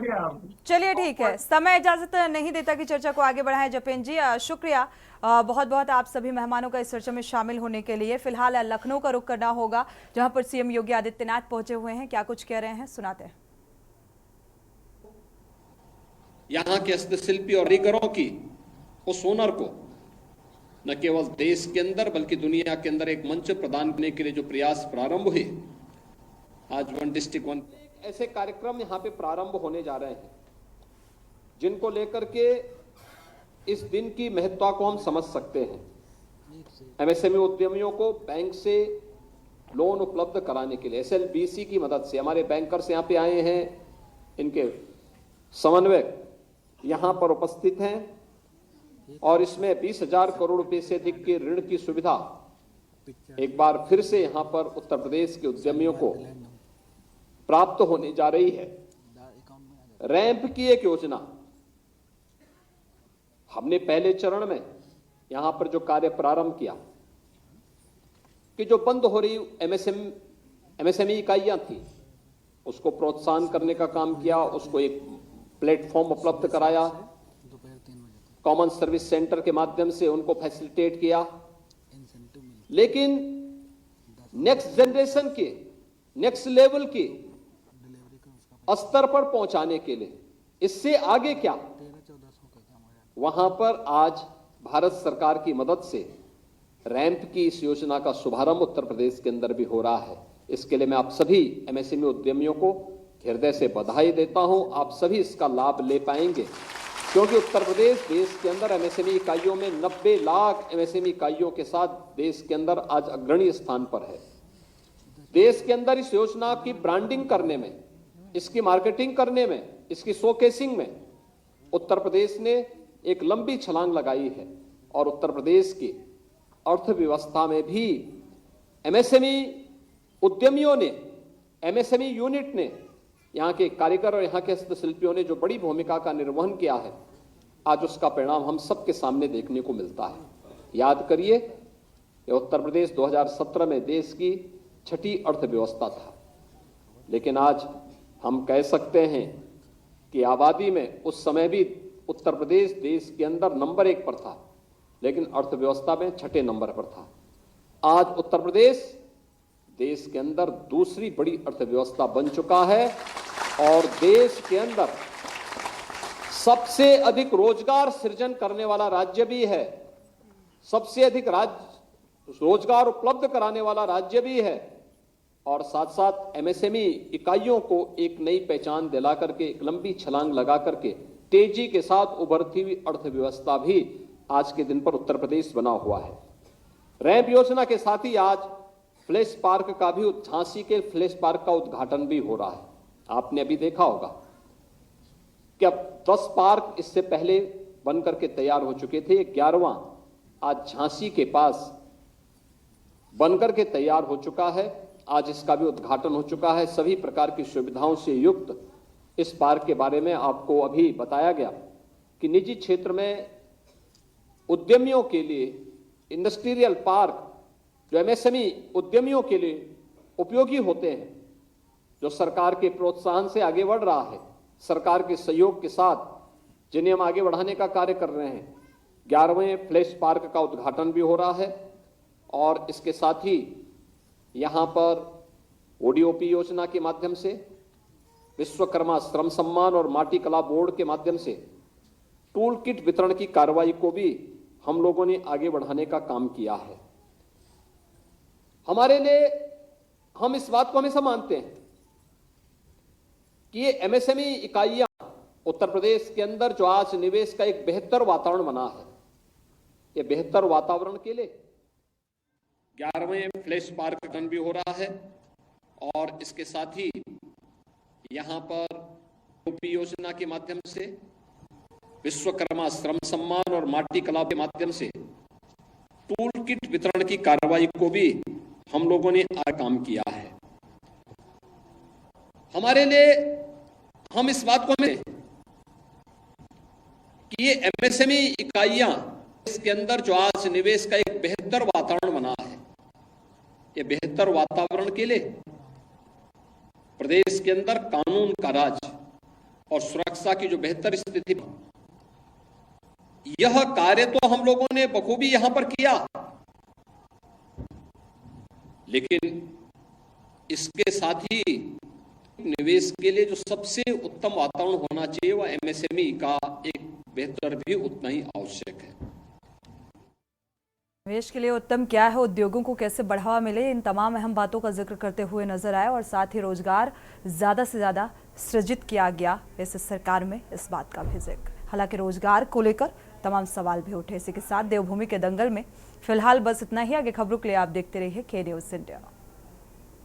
A: चलिए ठीक है, समय इजाजत नहीं देता कि चर्चा को आगे बढ़ाएं। जपेन जी, शुक्रिया बहुत बहुत आप सभी मेहमानों का इस चर्चा में शामिल होने के लिए। फिलहाल लखनऊ का रुख करना होगा, जहां पर सीएम योगी आदित्यनाथ पहुंचे हुए हैं। क्या कुछ कह रहे हैं, सुनाते हैं।
L: यहाँ के हस्तशिल्पी और कारीगरों की उस हुनर को न केवल देश के अंदर बल्कि दुनिया के अंदर एक मंच प्रदान करने के लिए जो प्रयास प्रारंभ हुए, आज वन डिस्ट्रिक्ट वन ऐसे कार्यक्रम यहाँ पे प्रारंभ होने जा रहे हैं, जिनको लेकर के इस दिन की महत्ता को हम समझ सकते हैं। एमएसएमई उद्यमियों को बैंक से लोन उपलब्ध कराने के लिए एसएलबीसी की मदद से हमारे बैंकर्स यहाँ पे आए हैं, इनके समन्वयक यहाँ पर उपस्थित हैं, और इसमें 20,000 करोड़ रुपए से अधिक की ऋण की सुविधा एक बार फिर से यहाँ पर उत्तर प्रदेश के उद्यमियों को प्राप्त होने जा रही है। रैंप की एक योजना हमने पहले चरण में यहां पर जो कार्य प्रारंभ किया कि जो बंद हो रही एमएसएमई इकाइयां थी, उसको प्रोत्साहन करने का काम किया, उसको एक प्लेटफॉर्म उपलब्ध कराया, कॉमन सर्विस सेंटर के माध्यम से उनको फैसिलिटेट किया। लेकिन नेक्स्ट जनरेशन के नेक्स्ट लेवल के स्तर पर पहुंचाने के लिए इससे आगे क्या, वहां पर आज भारत सरकार की मदद से रैंप की इस योजना का शुभारंभ उत्तर प्रदेश के अंदर भी हो रहा है। इसके लिए मैं आप सभी एमएसएमई उद्यमियों को हृदय से बधाई देता हूं। आप सभी इसका लाभ ले पाएंगे, क्योंकि उत्तर प्रदेश देश के अंदर एमएसएमई इकाइयों में 90 लाख एमएसएमई इकाइयों के साथ देश के अंदर आज अग्रणी स्थान पर है। देश के अंदर इस योजना की ब्रांडिंग करने में, इसकी मार्केटिंग करने में, इसकी शोकेसिंग में उत्तर प्रदेश ने एक लंबी छलांग लगाई है, और उत्तर प्रदेश की अर्थव्यवस्था में भी एमएसएमई उद्यमियों ने, एमएसएमई यूनिट ने, यहाँ के कारीगर और यहाँ के हस्तशिल्पियों ने जो बड़ी भूमिका का निर्वहन किया है, आज उसका परिणाम हम सबके सामने देखने को मिलता है। याद करिए, ये उत्तर प्रदेश 2017 में देश की 6ठी अर्थव्यवस्था था, लेकिन आज हम कह सकते हैं कि आबादी में उस समय भी उत्तर प्रदेश देश के अंदर नंबर 1 पर था, लेकिन अर्थव्यवस्था में 6ठे नंबर पर था। आज उत्तर प्रदेश देश के अंदर दूसरी बड़ी अर्थव्यवस्था बन चुका है, और देश के अंदर सबसे अधिक रोजगार सृजन करने वाला राज्य भी है, सबसे अधिक रोजगार उपलब्ध कराने वाला राज्य भी है, और साथ साथ एमएसएमई इकाइयों को एक नई पहचान दिला करके, एक लंबी छलांग लगा करके तेजी के साथ उभरती हुई अर्थव्यवस्था भी आज के दिन पर उत्तर प्रदेश बना हुआ है। रैंप योजना के साथ ही आज फ्लैश पार्क का भी, झांसी के फ्लैश पार्क का उद्घाटन भी हो रहा है। आपने अभी देखा होगा कि अब 10 पार्क इससे पहले बन करके तैयार हो चुके थे, 11वां आज झांसी के पास बनकर के तैयार हो चुका है। आज इसका भी उद्घाटन हो चुका है। सभी प्रकार की सुविधाओं से युक्त इस पार्क के बारे में आपको अभी बताया गया कि निजी क्षेत्र में उद्यमियों के लिए इंडस्ट्रियल पार्क जो एमएसएमई उद्यमियों के लिए उपयोगी होते हैं, जो सरकार के प्रोत्साहन से आगे बढ़ रहा है, सरकार के सहयोग के साथ जिन्हें हम आगे बढ़ाने का कार्य कर रहे हैं। 11वें फ्लैश पार्क का उद्घाटन भी हो रहा है, और इसके साथ ही यहाँ पर ओडीओपी योजना के माध्यम से, विश्वकर्मा श्रम सम्मान और माटी कला बोर्ड के माध्यम से टूल किट वितरण की कार्रवाई को भी हम लोगों ने आगे बढ़ाने का काम किया है। हमारे लिए, हम इस बात को हमेशा मानते हैं कि ये एमएसएमई इकाइयां उत्तर प्रदेश के अंदर जो आज निवेश का एक बेहतर वातावरण बना है, ये बेहतर वातावरण के लिए 11वें फ्लैश पार्क गठन भी हो रहा है और इसके साथ ही यहां पर ओपी योजना के माध्यम से, विश्वकर्मा श्रम सम्मान और माटी कला के माध्यम से टूल किट वितरण की कार्रवाई को भी हम लोगों ने आज काम किया है। हमारे लिए, हम इस बात को हमें कि ये एमएसएमई इकाइयां इसके अंदर जो आज निवेश का एक बेहतर वातावरण बना है, ये बेहतर वातावरण के लिए प्रदेश के अंदर कानून का राज और सुरक्षा की जो बेहतर स्थिति, यह कार्य तो हम लोगों ने बखूबी यहां पर किया, लेकिन इसके साथ ही निवेश के लिए जो सबसे उत्तम वातावरण होना चाहिए वह एमएसएमई का एक बेहतर भी उतना ही आवश्यक है।
A: निवेश के लिए उत्तम क्या है, उद्योगों को कैसे बढ़ावा मिले, इन तमाम अहम बातों का जिक्र करते हुए नजर आए और साथ ही रोजगार ज्यादा से ज्यादा सृजित किया गया इस सरकार में, इस बात का भी जिक्र। हालांकि रोजगार को लेकर तमाम सवाल भी उठे। इसी के साथ देवभूमि के दंगल में फिलहाल बस इतना ही। आगे खबरों के लिए आप देखते रहिए के न्यूज़ इंडिया।